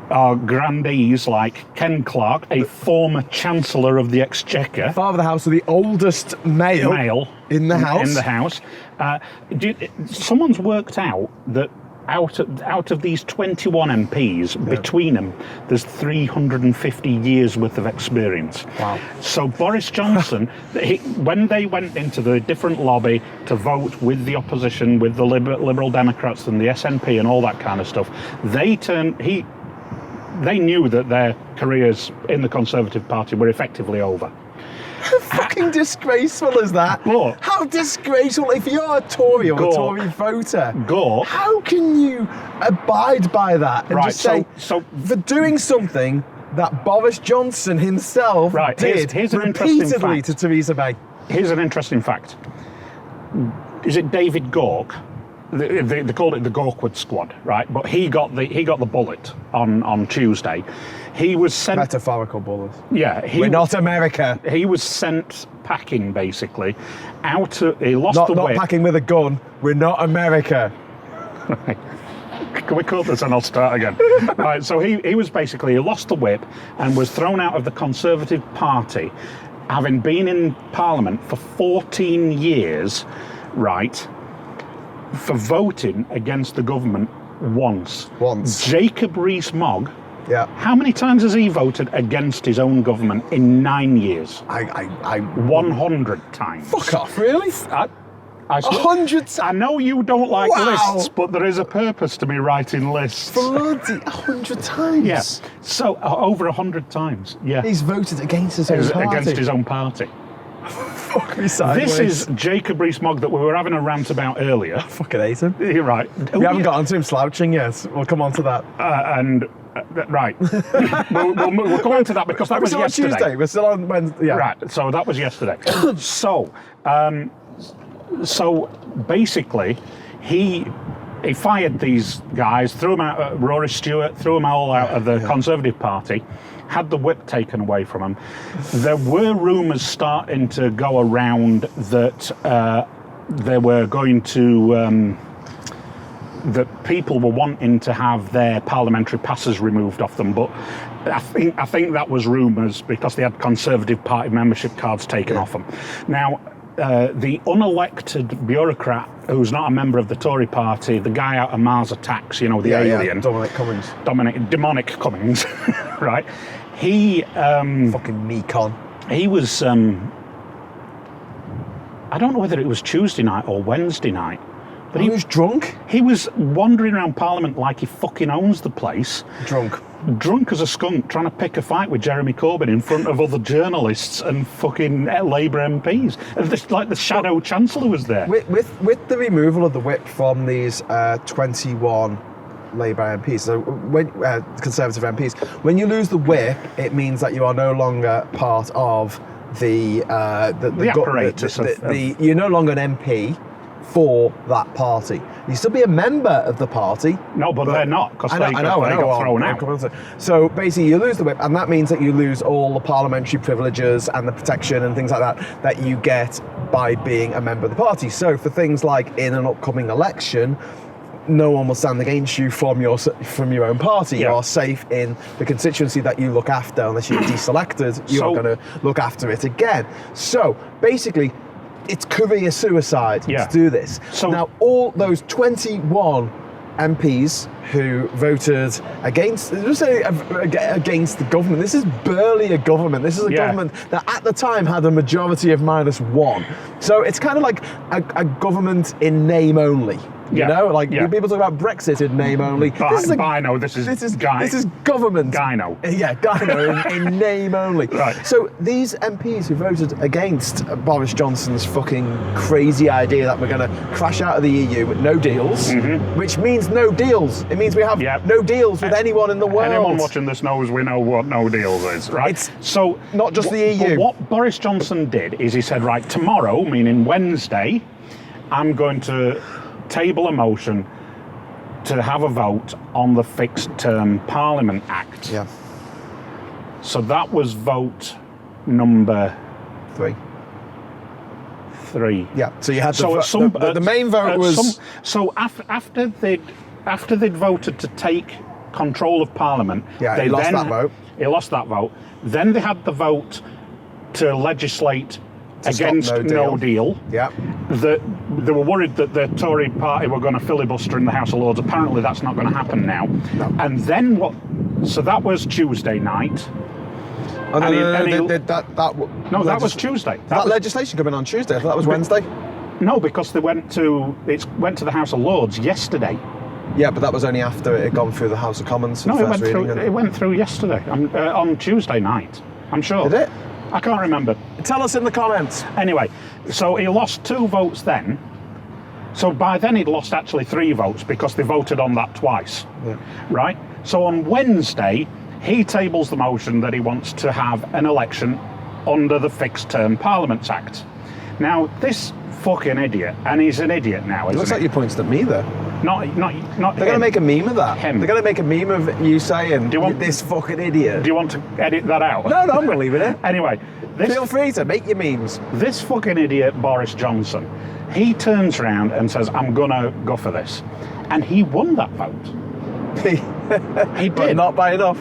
are grandees like Ken Clarke, a former Chancellor of the Exchequer. Father of the House, so the oldest male in the House. In the House. Someone's worked out that out of these 21 MPs, between them, there's 350 years worth of experience. Wow. So Boris Johnson, when they went into the different lobby to vote with the opposition, with the Liberal Democrats and the SNP and all that kind of stuff, they knew that their careers in the Conservative Party were effectively over. How fucking disgraceful is that? But, how disgraceful, if you're a Tory or a Tory voter, how can you abide by that and just say, for doing something that Boris Johnson himself did here's repeatedly to Theresa May? Here's an interesting fact. Is it David Gauke? They called it the Gawkwood Squad, right? But he got the bullet on Tuesday. He was sent metaphorical bullets. Yeah, we're not America. He was sent packing basically. He lost the whip. Not packing with a gun. We're not America. Right. Can we call this and I'll start again? Right. So he lost the whip and was thrown out of the Conservative Party, having been in Parliament for 14 years, right? For voting against the government once. Jacob Rees-Mogg. Yeah. How many times has he voted against his own government in 9 years? 100 times. Fuck off, really? 100 times? I know you don't like lists, but there is a purpose to me writing lists. Bloody 100 times? Yes. Yeah. So over 100 times. Yeah. He's voted against his own party. Against his own party. Fuck me sideways. This is Jacob Rees-Mogg that we were having a rant about earlier. I fucking hate him. You're right. We haven't got onto him slouching yet. We'll come on to that. Right. we'll come on to that because that was yesterday. Tuesday. We're still on Wednesday. Yeah. Right. So that was yesterday. So basically, he fired these guys, threw them out. Rory Stewart threw them all out of the Conservative Party. Had the whip taken away from him. There were rumours starting to go around that they were going to that people were wanting to have their parliamentary passes removed off them, but I think that was rumours because they had Conservative Party membership cards taken off them. Now, the unelected bureaucrat who's not a member of the Tory Party, the guy out of Mars Attacks, the alien. Demonic Cummings, right? He... fucking Mekon. He was... I don't know whether it was Tuesday night or Wednesday night, but he was drunk? He was wandering around Parliament like he fucking owns the place. Drunk as a skunk, trying to pick a fight with Jeremy Corbyn in front of other journalists and fucking Labour MPs. Like the shadow chancellor was there. With the removal of the whip from these 21 Labour MPs, so when Conservative MPs, when you lose the whip, it means that you are no longer part of the apparatus. You're no longer an MP for that party. You still be a member of the party. No, but they're not, because they got thrown out. So basically you lose the whip, and that means that you lose all the parliamentary privileges and the protection and things like that you get by being a member of the party. So for things like in an upcoming election, no one will stand against you from your own party. You are safe in the constituency that you look after. Unless you're deselected, you are going to look after it again. So basically, it's career suicide to do this. So now all those 21 MPs who voted against the government. This is barely a government. This is a government that at the time had a majority of -1. So it's kind of like a government in name only. You know, like people talk about Brexit in name only. This is government. Gyno. Yeah, gyno in name only. Right. So these MPs who voted against Boris Johnson's fucking crazy idea that we're going to crash out of the EU with no deals, which means no deals. It means we have no deals with anyone in the world. Anyone watching this knows we know what no deals is, right? It's so not just the EU. But what Boris Johnson did is he said, right, tomorrow, meaning Wednesday, I'm going to table a motion to have a vote on the Fixed Term Parliament Act. Yeah. So that was vote number 3. 3. Yeah. So you had the main vote was. After they'd voted to take control of Parliament, he lost that vote. He lost that vote. Then they had the vote to legislate against no deal. Yeah. They were worried that the Tory party were going to filibuster in the House of Lords. Apparently that's not going to happen now. No. And then what? So that was Tuesday night. Oh, that was Tuesday. That legislation coming on Tuesday. I thought that was Wednesday. No, because it went to the House of Lords yesterday. Yeah, but that was only after it had gone through the House of Commons. No, it went through yesterday. On Tuesday night. I'm sure. Did it? I can't remember. Tell us in the comments. Anyway, so he lost 2 votes then. So by then he'd lost actually 3 votes because they voted on that twice. Yeah. Right? So on Wednesday, he tables the motion that he wants to have an election under the Fixed Term Parliaments Act. Now, this fucking idiot, and he's an idiot now, It looks like you're pointing at me there. Not They're going to make a meme of that. Him. They're going to make a meme of you saying, this fucking idiot. Do you want to edit that out? No, I'm not leaving it. Anyway. Feel free to make your memes. This fucking idiot, Boris Johnson, he turns around and says, I'm going to go for this. And he won that vote. He did. But not by enough.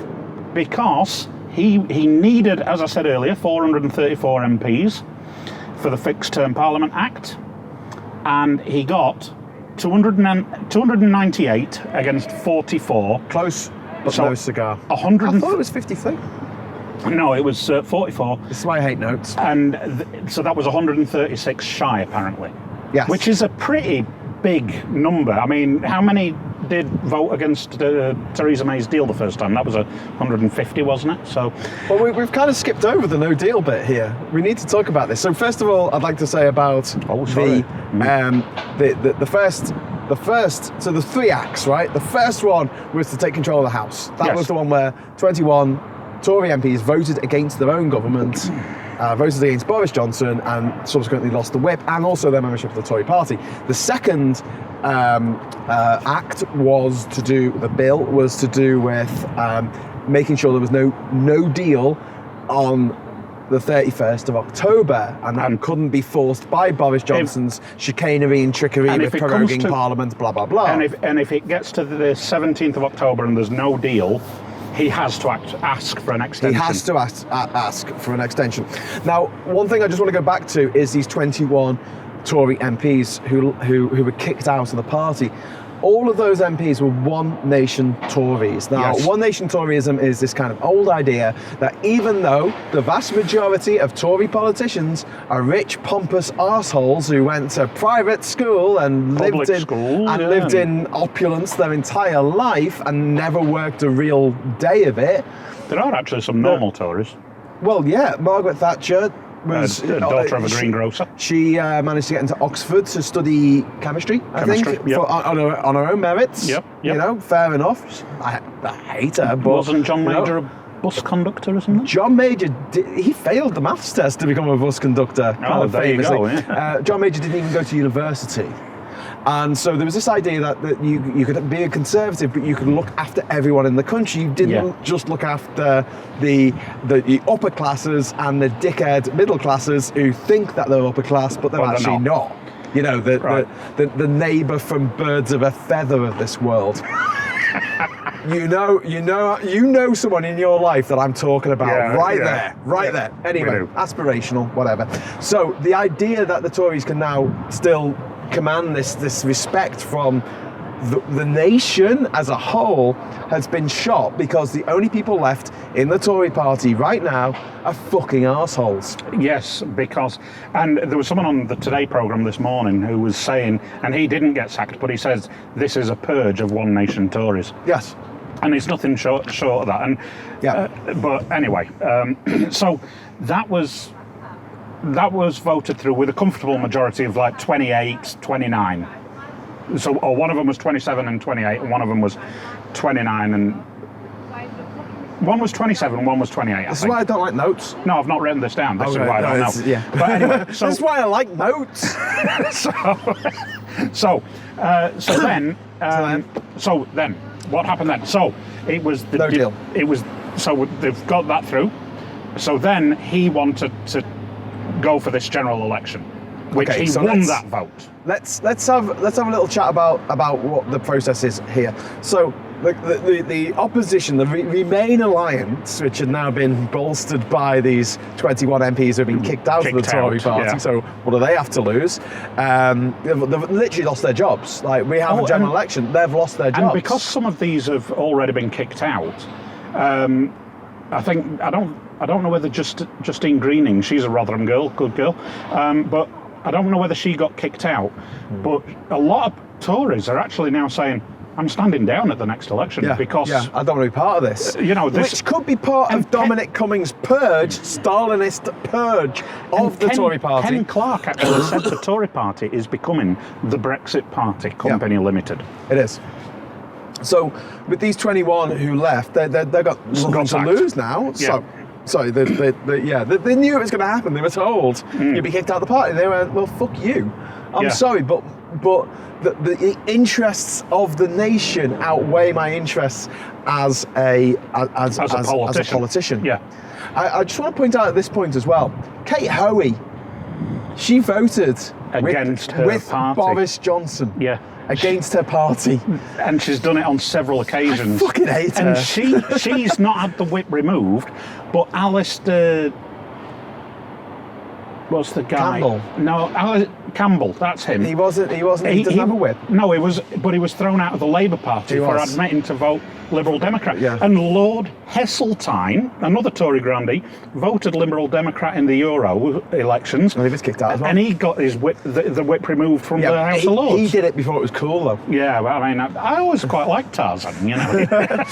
Because he needed, as I said earlier, 434 MPs for the Fixed Term Parliament Act. And he got 298 against 44. Close, but So no cigar. 100. I thought it was 53. No, it was 44. This is why I hate notes. And so that was 136 shy, apparently. Yes. Which is a pretty big number. I mean, how many did vote against Theresa May's deal the first time? That was 150, wasn't it? So, well, we've kind of skipped over the no deal bit here. We need to talk about this. So first of all, I'd like to say about the first. So the 3 acts, right? The first one was to take control of the House. That was the one where 21 Tory MPs voted against their own government. Voted against Boris Johnson and subsequently lost the whip and also their membership of the Tory party. The second act was to do with making sure there was no deal on the 31st of October, and that couldn't be forced by Boris Johnson's chicanery and trickery with proroguing Parliament, blah, blah, blah. And if it gets to the 17th of October and there's no deal, he has to ask for an extension. He has to ask for an extension. Now, one thing I just want to go back to is these 21 Tory MPs who were kicked out of the party. All of those MPs were One Nation Tories. Now, One Nation Toryism is this kind of old idea that even though the vast majority of Tory politicians are rich, pompous arseholes who went to private school and lived in opulence their entire life and never worked a real day of it. There are actually some normal Tories. Well, yeah, Margaret Thatcher was daughter of a greengrocer. She managed to get into Oxford to study chemistry, I think, on her own merits. Yep. You know, fair enough. I hate her, but wasn't John Major a bus conductor or something? John Major, he failed the maths test to become a bus conductor. There famously. you go. Yeah. John Major didn't even go to university. And so there was this idea that you could be a conservative, but you could look after everyone in the country. You didn't just look after the upper classes and the dickhead middle classes who think that they're upper class, but they're actually not. You know, the neighbour from Birds of a Feather of this world. You know someone in your life that I'm talking about there. Anyway, aspirational, whatever. So the idea that the Tories can now still command this respect from the nation as a whole has been shot because the only people left in the Tory party right now are fucking arseholes. Yes, because, and there was someone on the Today programme this morning who was saying, and he didn't get sacked, but he says this is a purge of one nation Tories. Yes. And it's nothing short of that. And but anyway, so that was voted through with a comfortable majority of like 28, 29. So, or one of them was 27 and 28, and one of them was 29 and... One was 27, one was 28, This is why I don't like notes. No, I've not written this down. This is why I don't know. Yeah. But anyway, so... This is why I like notes. So then, what happened then? So, it was... No deal. It was... So, they've got that through. So then, he wanted to go for this general election, which he won that vote. Let's have a little chat about what the process is here. So the opposition, the Remain alliance, which had now been bolstered by these 21 MPs who have been kicked out of the Tory party. Yeah. So what do they have to lose? They've literally lost their jobs. Like, we have a general election, they've lost their jobs. And because some of these have already been kicked out, I think I don't know whether Justine Greening, she's a Rotherham girl, good girl, but I don't know whether she got kicked out. But a lot of Tories are actually now saying, I'm standing down at the next election because I don't want to be part of this. Which could be part of Dominic Cummings' purge, Stalinist purge of the Tory party. Ken Clarke actually said the Tory party is becoming the Brexit Party Company Limited. It is. So with these 21 who left, they've got something to lose now. Yeah. Sorry, they knew it was going to happen. They were told you'd be kicked out of the party. They went, well, fuck you. I'm sorry, but the interests of the nation outweigh my interests as a politician. Yeah. I just want to point out at this point as well, Kate Hoey, she voted against her party. Boris Johnson. Yeah. Against her party. And she's done it on several occasions. I fucking hate her. And she's not had the whip removed, but Alistair... What's the guy? Campbell. No, Campbell, that's him. He doesn't have a whip. No, he was thrown out of the Labour Party for admitting to vote Liberal Democrat. Yeah. And Lord Heseltine, another Tory grandee, voted Liberal Democrat in the Euro elections. And he was kicked out as well. And he got his whip, the whip removed from the House of Lords. He did it before it was cool, though. Yeah, well, I mean, I always quite liked Tarzan, you know.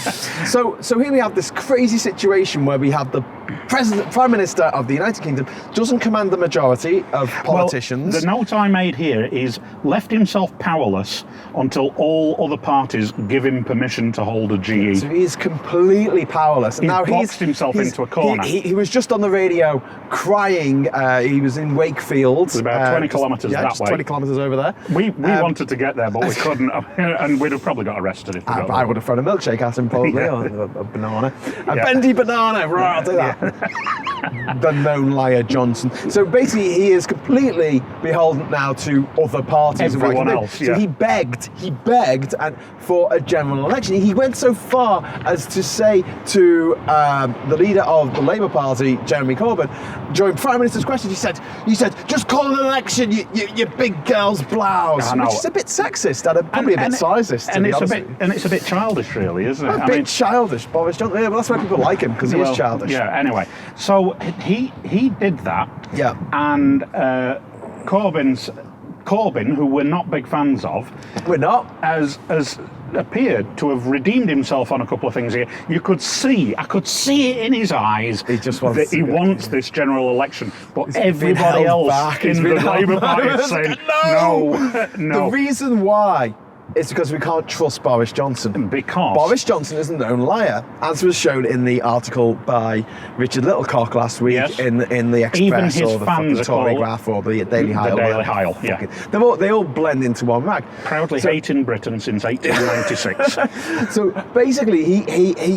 So here we have this crazy situation where we have the Prime Minister of the United Kingdom doesn't command the majority of politicians. Well, the note I made here is left himself powerless until all other parties give him permission to hold a GE. So he's completely powerless. He's boxed himself into a corner. He was just on the radio crying. He was in Wakefield. It's about 20 kilometres that way. 20 kilometres over there. We wanted to get there, but we couldn't. And we'd have probably got arrested if we got there. I would have thrown a milkshake at him, probably, or a banana. A bendy banana, right, I'll do that. The known liar Johnson. So basically, he is completely beholden now to other parties. Everyone else, So he begged and for a general election. He went so far as to say to the leader of the Labour Party, Jeremy Corbyn, during Prime Minister's question, he said, just call an election, you big girl's blouse. Which is a bit sexist and probably a bit sizist, to be honest. And it's a bit childish, really, isn't it? A bit childish, Boris Johnson. Yeah, well, that's why people like him, because he is childish. Yeah, anyway. So he did that. Yeah. And Corbyn, who we're not big fans of, has appeared to have redeemed himself on a couple of things here. I could see it in his eyes that he wants this general election, but everybody else in the Labour Party is saying no. The reason why is because we can't trust Boris Johnson. Because Boris Johnson is a known liar, as was shown in the article by Richard Littlecock last week in the Express or the fucking Telegraph or the Daily Hile. The Daily Hile, yeah. They all blend into one rag. Proudly hating Britain since 1896. So basically,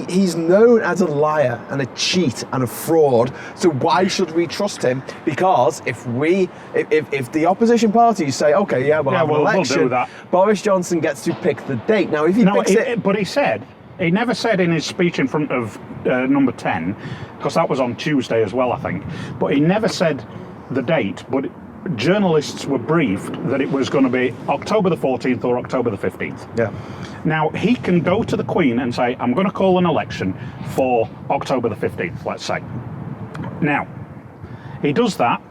he's known as a liar and a cheat and a fraud. So why should we trust him? Because if the opposition parties say, okay, we'll have an election, we'll do that. Boris Johnson gets to pick the date. Now, if he picks it... But he never said in his speech in front of number 10, because that was on Tuesday as well, I think, but he never said the date, but journalists were briefed that it was going to be October the 14th or October the 15th. Yeah. Now, he can go to the Queen and say, I'm going to call an election for October the 15th, let's say. Now, he does that.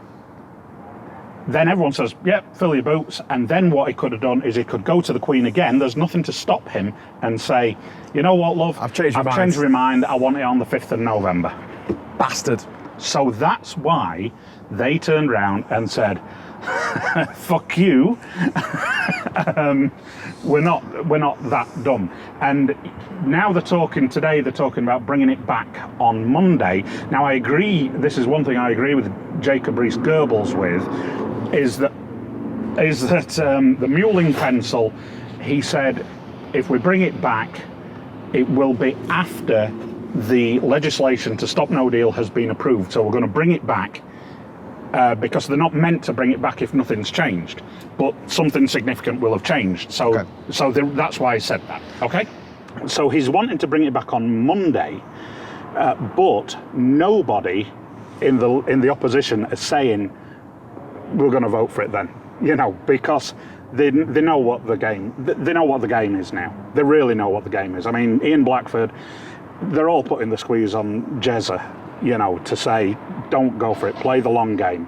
Then everyone says, yep, fill your boots. And then what he could have done is he could go to the Queen again. There's nothing to stop him and say, you know what, love? I've changed my mind. I want it on the 5th of November. Bastard. So that's why they turned round and said, fuck you. We're not that dumb. And now they're talking about bringing it back on Monday. Now I agree, this is one thing I agree with Jacob Rees-Goebbels with, is that the Mueling pencil, he said, if we bring it back, it will be after the legislation to stop no deal has been approved. So we're going to bring it back because they're not meant to bring it back if nothing's changed, but something significant will have changed. So, okay. That's why I said that. Okay. So he's wanting to bring it back on Monday, but nobody in the opposition is saying we're going to vote for it then. You know, because they know what the game is now. They really know what the game is. I mean, Ian Blackford, they're all putting the squeeze on Jezza, you know, to say, don't go for it, play the long game.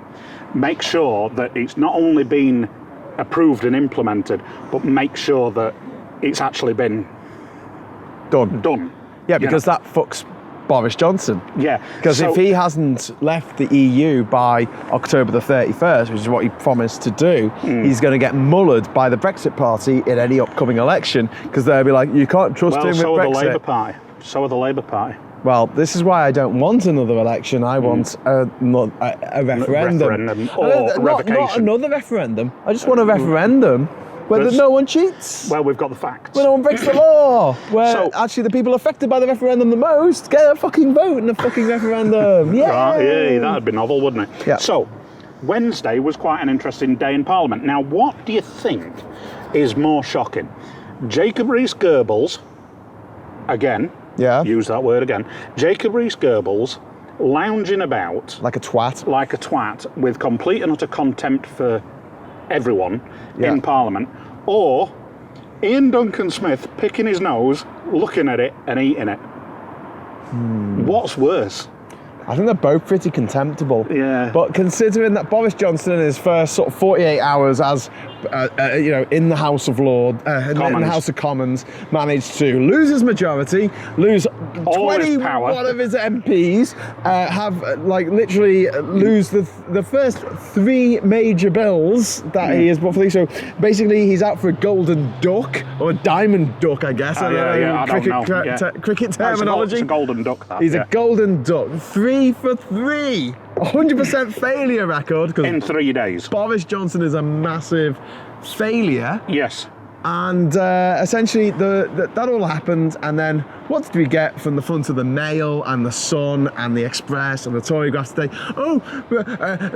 Make sure that it's not only been approved and implemented, but make sure that it's actually been done. Yeah, because that fucks Boris Johnson. Yeah. Because if he hasn't left the EU by October the 31st, which is what he promised to do, he's going to get mullered by the Brexit Party in any upcoming election, because they'll be like, you can't trust him with Brexit. So are the Labour Party. So are the Labour Party. Well, this is why I don't want another election. I want a referendum. Or revocation. Not another referendum. I just want a referendum where no one cheats. Well, we've got the facts. Where no one breaks the law. Where actually the people affected by the referendum the most get a fucking vote in the fucking referendum. Yeah. Right, yeah, that'd be novel, wouldn't it? Yeah. So, Wednesday was quite an interesting day in Parliament. Now, what do you think is more shocking? Jacob Rees-Goebbels, again, use that word again, Jacob Rees-Goebbels lounging about like a twat with complete and utter contempt for everyone in Parliament, or Ian Duncan Smith picking his nose, looking at it and eating it. What's worse? I think they're both pretty contemptible. Yeah. But considering that Boris Johnson in his first sort of 48 hours as, in the House of Lords, in the House of Commons, managed to lose his majority, lose 21 of his MPs, literally lose the first 3 major bills that he has brought for these. So basically, he's out for a golden duck, or a diamond duck, I guess. I don't know. Cricket terminology. It's a golden duck, that. He's a golden duck. 3 for 3. 100% failure record. In 3 days. Boris Johnson is a massive failure. Yes. And essentially, that all happened. And then, what did we get from the front of the Mail and the Sun and the Express and the Tory Graph today? Oh,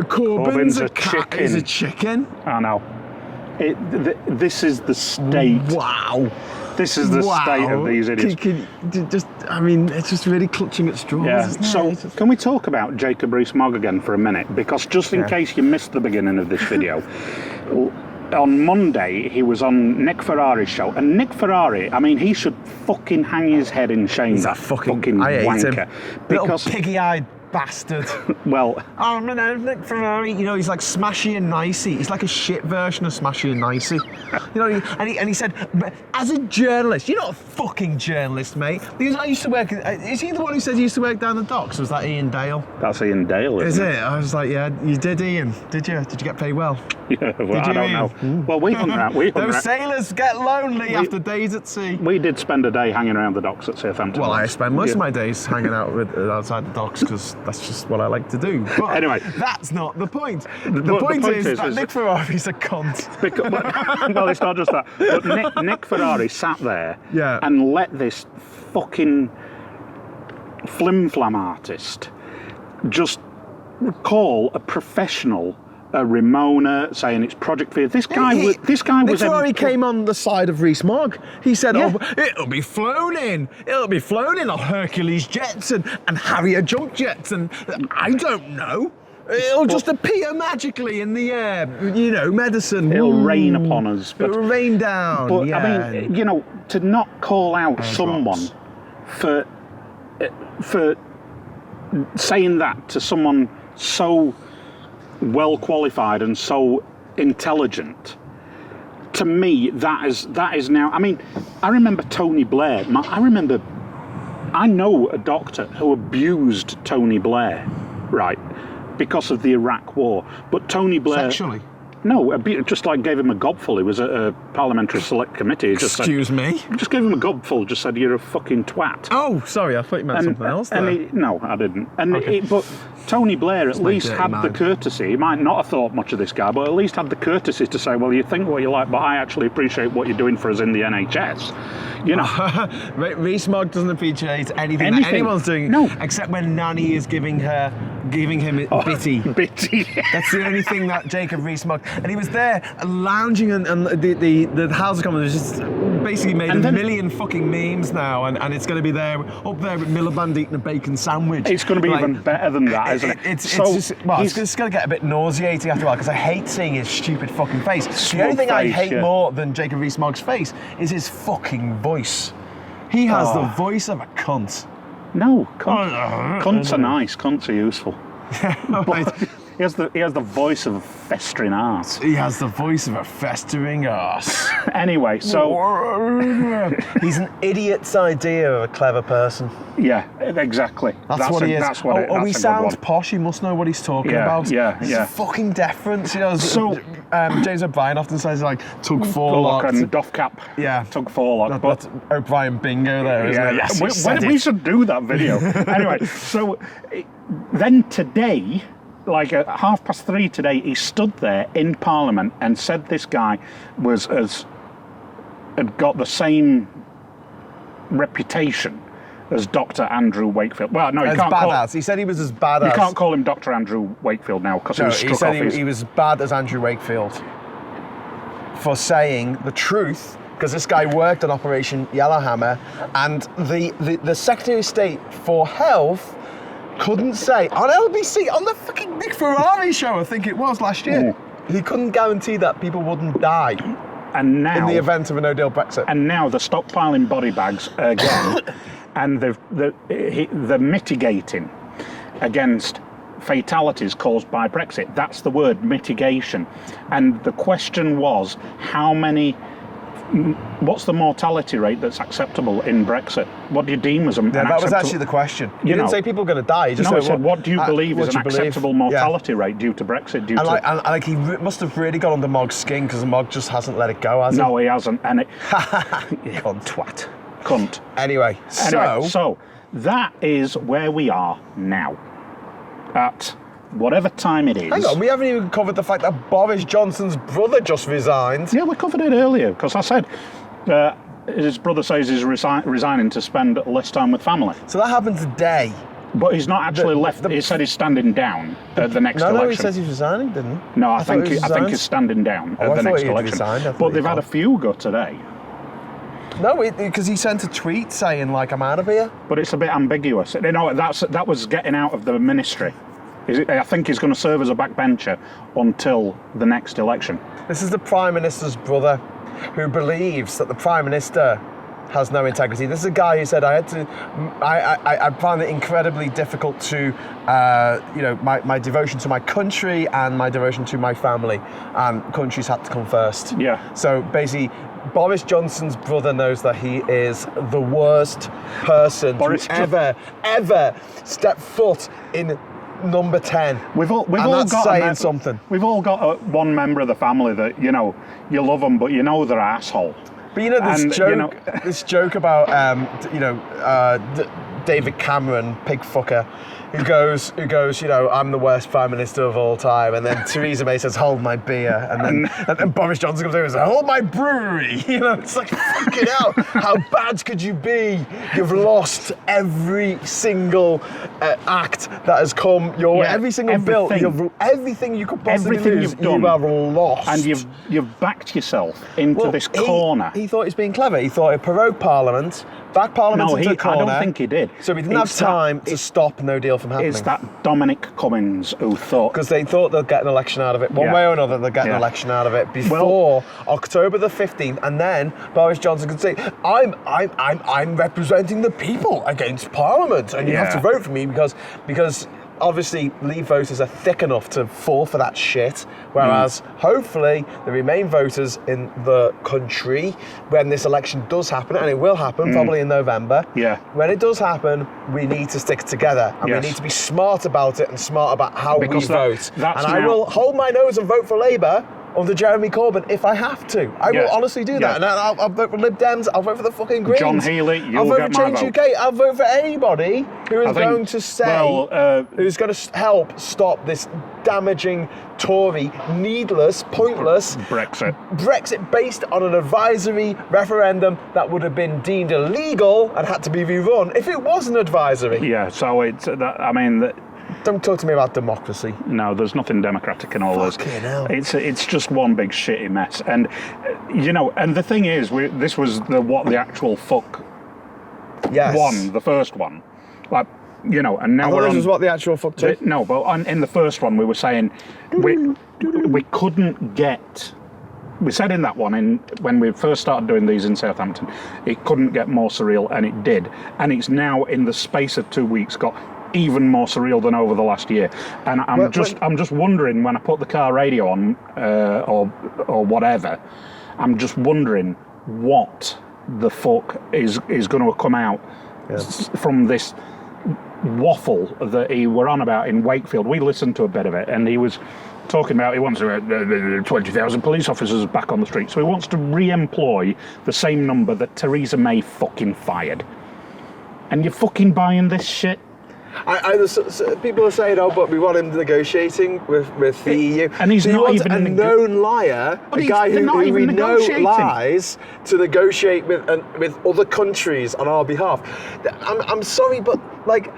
Corbyn's a chicken. He's a chicken. I know. This is the state. Wow. This is the state of these idiots. It's just really clutching at straws. Yeah. Isn't it? So, can we talk about Jacob Rees-Mogg again for a minute? Because just in case you missed the beginning of this video, on Monday he was on Nick Ferrari's show, and Nick Ferrari, he should fucking hang his head in shame. He's a fucking wanker. Because little piggy-eyed bastard. Well, Nick Ferrari, he's like Smashy and Nicey. He's like a shit version of Smashy and Nicey. And he said, as a journalist, you're not a fucking journalist, mate. Because I used to work, is he the one who said he used to work down the docks? Was that Ian Dale? That's Ian Dale, isn't it? I was like, yeah, you did, Ian. Did you? Did you get paid well? Yeah, well, I don't know. Well, we hung around. Those sailors get lonely after days at sea. We did spend a day hanging around the docks at Southampton. Well, I spend most of my days hanging out outside the docks because that's just what I like to do. But anyway, that's not the point. The point is that Nick Ferrari's a cunt. Well, it's not just that. But Nick Ferrari sat there and let this fucking flim-flam artist just call a professional a Ramona, saying it's Project Fear. This guy was. Nick Ferrari came on the side of Rees-Mogg. He said, it'll be flown in on Hercules jets and Harrier jump jets, and I don't know. It'll just appear magically in the air. You know, medicine. It'll rain upon us. But, It'll rain down. but yeah. I mean, you know, to not call out someone for saying that to someone so well qualified and so intelligent, to me, that is now. I mean, I remember Tony Blair. I know a doctor who abused Tony Blair, right, because of the Iraq War. But Tony Blair. Sexually? No, just like gave him a gobful. He was at a parliamentary select committee. He just Excuse me? just gave him a gobful, just said, "You're a fucking twat." Oh, sorry, I thought you meant something else there. No, I didn't. And Okay. but Tony Blair at least dirty had the mind. courtesy. He might not have thought much of this guy, but at least had the courtesy to say, "Well, you think what you like, but I actually appreciate what you're doing for us in the NHS." You know. Rees-Mogg doesn't appreciate anything that anyone's doing, No. except when Nanny is giving him bitty. Bitty. That's the only thing that Jacob Rees-Mogg, and he was there lounging, and the House of Commons has just basically made a million fucking memes now, and it's going to be there up there with Miliband eating a bacon sandwich. It's going to be Like, even better than that, isn't it? It's going to get a bit nauseating after a while because I hate seeing his stupid fucking face. The only thing I hate more than Jacob Rees-Mogg's face is his fucking voice. He has the voice of a cunt. No, cunts are nice. Cunts are useful. But he has the voice of a festering arse. He has the voice of a festering arse. Anyway, so he's an idiot's idea of a clever person. yeah, exactly. That's what he is. That's what he that's a sounds good one. posh. He must know what he's talking Yeah, about. yeah, It's yeah. fucking deference. You know, So- James O'Brien often says like tug Bullock forelock. and Doff Cap. Yeah. Tug forelock. But That's O'Brien bingo there, isn't yeah, it? Yes, he said we it. should do that video. Anyway, so then today, like at 3:30 today, he stood there in Parliament and said this guy had got the same reputation as Dr. Andrew Wakefield. Well, no, you As can't badass. He said he was as badass. you can't call him Dr. Andrew Wakefield now because he No, was he struck said off his... he was bad as Andrew Wakefield for saying the truth, because this guy worked on Operation Yellowhammer, and the Secretary of State for Health couldn't say on LBC, on the fucking Nick Ferrari show, I think it was last year, he couldn't guarantee that people wouldn't die And now... in the event of a no-deal Brexit. And now they're stockpiling body bags again, and they're mitigating against fatalities caused by Brexit. That's the word, mitigation. And the question was, what's the mortality rate that's acceptable in Brexit? What do you deem as an Yeah, that was acceptable... actually the question. You didn't say people are going to die. You just No, I said, said, what do you believe is an acceptable mortality Yeah. rate due to Brexit? And he must have really got under Mogg's skin, because Mogg just hasn't let it go, has he? No, he hasn't. And it... Twat. Cunt. Anyway, So that is where we are now. At whatever time it is. Hang on, we haven't even covered the fact that Boris Johnson's brother just resigned. Yeah, we covered it earlier because I said his brother says he's resigning to spend less time with family. So that happened today. But he's not actually left. He said he's standing down at the next election. No, he says he's resigning, didn't he? No, I think thought he's standing down Oh, at the I thought next he had election. resigned. I thought But he they've had a thought. few go today. No, because he sent a tweet saying, like, I'm out of here. But it's a bit ambiguous. You know, that was getting out of the ministry. I think he's going to serve as a backbencher until the next election. This is the Prime Minister's brother, who believes that the Prime Minister has no integrity. This is a guy who said, I find it incredibly difficult to, my devotion to my country and my devotion to my family, and countries had to come first. Yeah. So basically, Boris Johnson's brother knows that he is the worst person to ever step foot in number 10. We've all that's got saying something. We've all got one member of the family that you love them, but you know they're an asshole. But this joke about David Cameron, pig fucker, who goes, I'm the worst Prime Minister of all time, and then Theresa May says, hold my beer, and then Boris Johnson comes over and says, hold my brewery. It's like, fucking hell, how bad could you be? You've lost every single act that has come your way, every single bill, everything you could possibly do, you've done, you have lost. And you've backed yourself into this corner. He thought he was being clever. He thought he'd prorogue Parliament, back Parliament into a corner. I don't think he did. So we didn't have time to stop No Deal from happening. It's that Dominic Cummings who thought... Because they thought they'd get an election out of it. One way or another, they'll get an election out of it before October the 15th, and then Boris Johnson could say, I'm representing the people against Parliament, and you have to vote for me because obviously Leave voters are thick enough to fall for that shit, whereas hopefully the Remain voters in the country, when this election does happen, and it will happen probably in November, when it does happen, we need to stick together, and we need to be smart about it and smart about how we vote. I will hold my nose and vote for Labour under Jeremy Corbyn if I have to. I will honestly do that. And I'll vote for Lib Dems, I'll vote for the fucking Greens. John Healey, I'll vote for Change UK, I'll vote for anybody who is going to say, who's going to help stop this damaging Tory, needless, pointless Brexit based on an advisory referendum that would have been deemed illegal and had to be rerun if it wasn't advisory. Yeah, so it's, I mean... Don't talk to me about democracy. No, there's nothing democratic in all this. Hell. It's just one big shitty mess. And, you know, and the thing is, this was the actual fuck one, the first one. Like, you know, and now we're on... This is what the actual fuck took? No, but in the first one we were saying we couldn't get... We said in that one, when we first started doing these in Southampton, it couldn't get more surreal, and it did. And it's now, in the space of 2 weeks, got even more surreal than over the last year. And I'm just wondering, when I put the car radio on or whatever, I'm just wondering what the fuck is going to come out from this waffle that he were on about in Wakefield. We listened to a bit of it, and he was talking about he wants 20,000 police officers back on the street. So he wants to re-employ the same number that Theresa May fucking fired. And you're fucking buying this shit? People are saying, but we want him negotiating with the EU. And he's not even a known liar, a guy who we know lies, to negotiate with other countries on our behalf. I'm sorry, but like,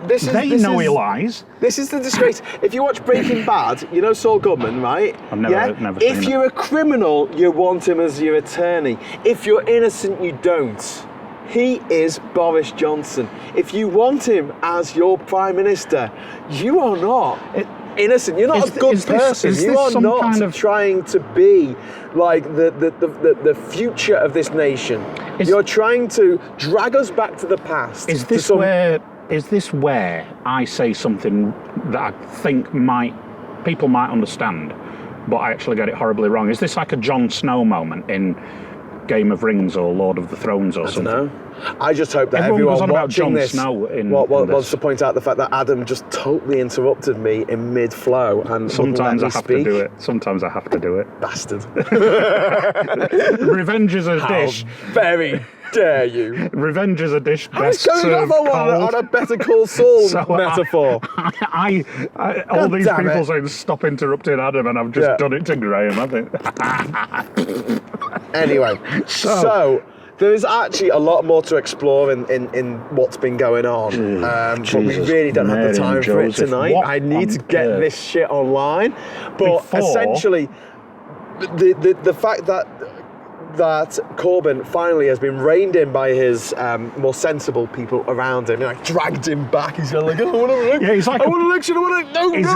he lies. This is the disgrace. If you watch Breaking Bad, you know Saul Goodman, right? I've never seen If you're a criminal, you want him as your attorney. If you're innocent, you don't. He is Boris Johnson. If you want him as your Prime Minister, you are not innocent. You're not a good person. You are not trying to be like the future of this nation. You're trying to drag us back to the past. Is this where I say something that I think people might understand, but I actually get it horribly wrong? Is this like a Jon Snow moment in Game of Rings or Lord of the Thrones or something? I don't know. I just hope that everyone watching this wants to point out the fact that Adam just totally interrupted me in mid-flow and sometimes I have to do it. Bastard. Revenge is a dish. Very dare you. Revenge is a dish best served cold. I was going off on a Better Call Saul metaphor. All these people saying stop interrupting Adam, and I've just done it to Graham, I think. Anyway, so there is actually a lot more to explore in what's been going on, but we really don't have the time for it tonight. I need to get this shit online. But essentially, the fact that Corbyn finally has been reined in by his more sensible people around him, dragged him back. He's like, I want an election. He's like I want an election.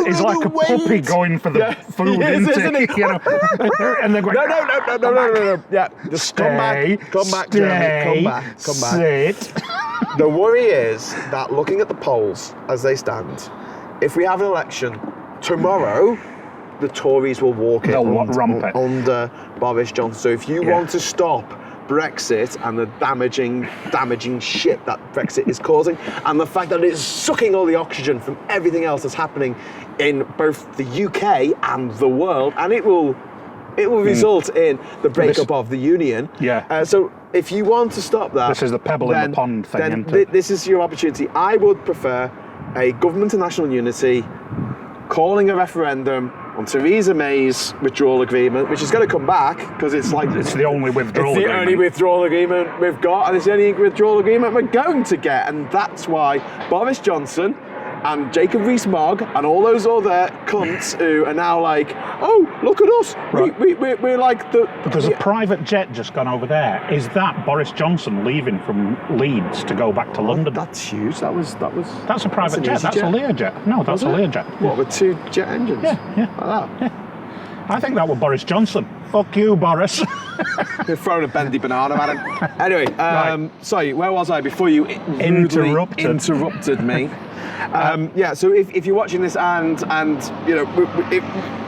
He's like a puppy going for the food intake, you know. And they're going, no. Yeah, just come back, Jeremy, come back. Sit. The worry is that looking at the polls as they stand, if we have an election tomorrow, the Tories will walk in under Boris Johnson. So if you want to stop Brexit and the damaging shit that Brexit is causing, and the fact that it's sucking all the oxygen from everything else that's happening in both the UK and the world, and it will result in the breakup of the union. So if you want to stop that, this is the pebble in the pond thing. Then this is your opportunity. I would prefer a government of national unity, calling a referendum on Theresa May's withdrawal agreement, which is going to come back because it's the only withdrawal agreement. It's the only withdrawal agreement we've got, and it's the only withdrawal agreement we're going to get, and that's why Boris Johnson and Jacob Rees-Mogg and all those other cunts who are now like, oh, look at us. Right. We're like the... But there's a private jet just gone over there. Is that Boris Johnson leaving from Leeds to go back to London? That's Hughes. That was. That's a private jet. That's a Learjet. No, that's a Learjet. What, with 2 jet engines? Yeah. Like that? Yeah. I think that was Boris Johnson. Fuck you, Boris. They've thrown a bendy banana at him. Anyway, Right. sorry, where was I before you interrupted me? Yeah, so if you're watching this and you know,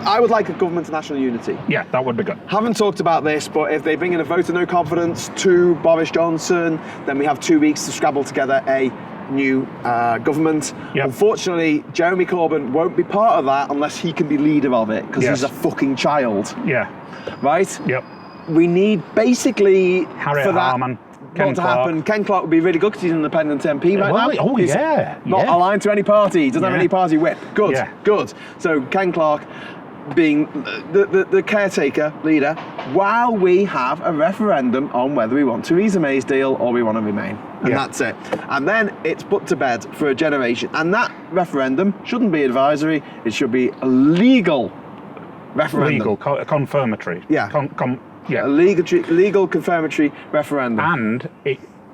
I would like a government of national unity. Yeah, that would be good. Haven't talked about this, but if they bring in a vote of no confidence to Boris Johnson, then we have 2 weeks to scrabble together a new government. Yep. Unfortunately, Jeremy Corbyn won't be part of that unless he can be leader of it, because he's a fucking child. Yeah. Right? Yep. We need basically Harriet for that Harman, not Ken to Clarke. happen. Ken Clarke would be really good because he's an independent MP right now. Oh, He's yeah. not aligned to any party. He doesn't have any party whip. Good. Yeah. Good. So Ken Clarke being the caretaker leader while we have a referendum on whether we want Theresa May's deal or we want to remain. And that's it. And then it's put to bed for a generation. And that referendum shouldn't be advisory. It should be a legal referendum. Legal, confirmatory. Yeah. Yeah. A legal confirmatory referendum.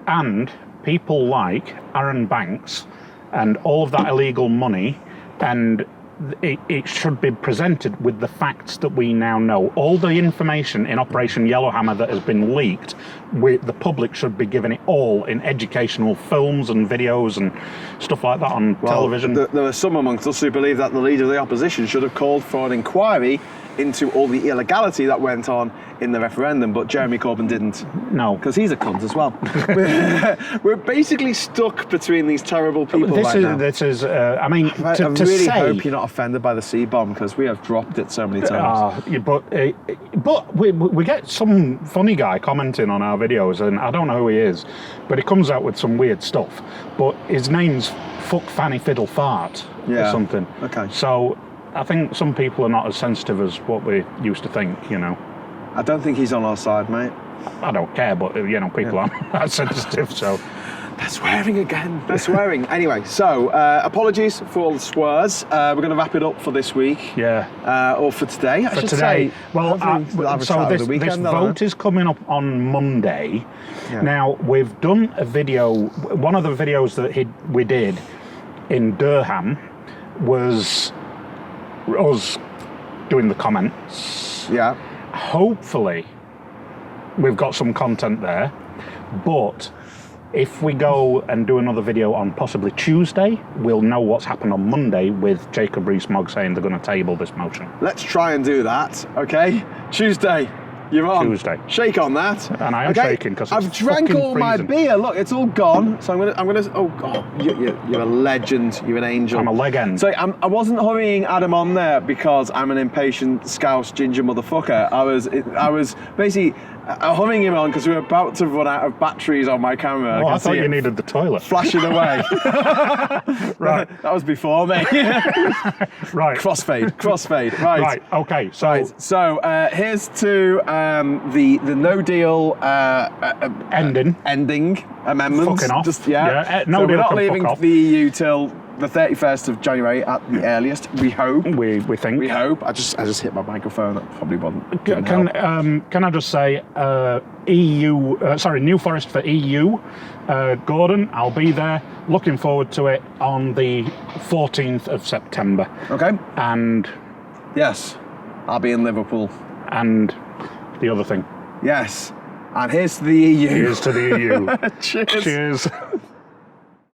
And people like Aaron Banks and all of that illegal money, and it should be presented with the facts that we now know. All the information in Operation Yellowhammer that has been leaked, the public should be given it all in educational films and videos and stuff like that on television. There are some amongst us who believe that the leader of the opposition should have called for an inquiry into all the illegality that went on in the referendum, but Jeremy Corbyn didn't. No. Because he's a cunt as well. We're basically stuck between these terrible people This right is, now. This is, I mean, I to really say... hope you're not offended by the C-bomb, because we have dropped it so many times. But we get some funny guy commenting on our videos, and I don't know who he is, but he comes out with some weird stuff. But his name's Fuck Fanny Fiddle Fart or something. Okay. So I think some people are not as sensitive as what we used to think, you know. I don't think he's on our side, mate. I don't care, but, you know, people aren't that sensitive, so... They're swearing again. They're swearing. Anyway, so apologies for all the swears. We're going to wrap it up for this week. Yeah. Or for today, I should today. say. Well, so this vote is coming up on Monday. Yeah. Now, we've done a video. One of the videos that we did in Durham was us doing the comments. Yeah. Hopefully, we've got some content there, but if we go and do another video on possibly Tuesday, we'll know what's happened on Monday with Jacob Rees-Mogg saying they're going to table this motion. Let's try and do that, okay? Tuesday, you're on. Tuesday. Shake on that. And I am shaking because I've drank all my beer. Look, it's all gone. So I'm gonna. Oh God, you're a legend. You're an angel. I'm a leg end. So I wasn't hurrying Adam on there because I'm an impatient Scouse ginger motherfucker. I was basically hurrying him on because we were about to run out of batteries on my camera. Oh, I thought you needed the toilet. Flashing away. Right. That was before me. Right. Crossfade. Right. Right. Okay. So. Right. So here's to the no deal ending amendments. Fucking off. Just, No so deal we're not can leaving fuck off. the EU till the 31st of January at the earliest. We hope. We think. We hope. I just hit my microphone. That probably wasn't. Can I just say New Forest for EU, Gordon? I'll be there. Looking forward to it on the 14th of September. Okay. And yes, I'll be in Liverpool. And the other thing. Yes. And here's to the EU. Here's to the EU. Cheers. Cheers.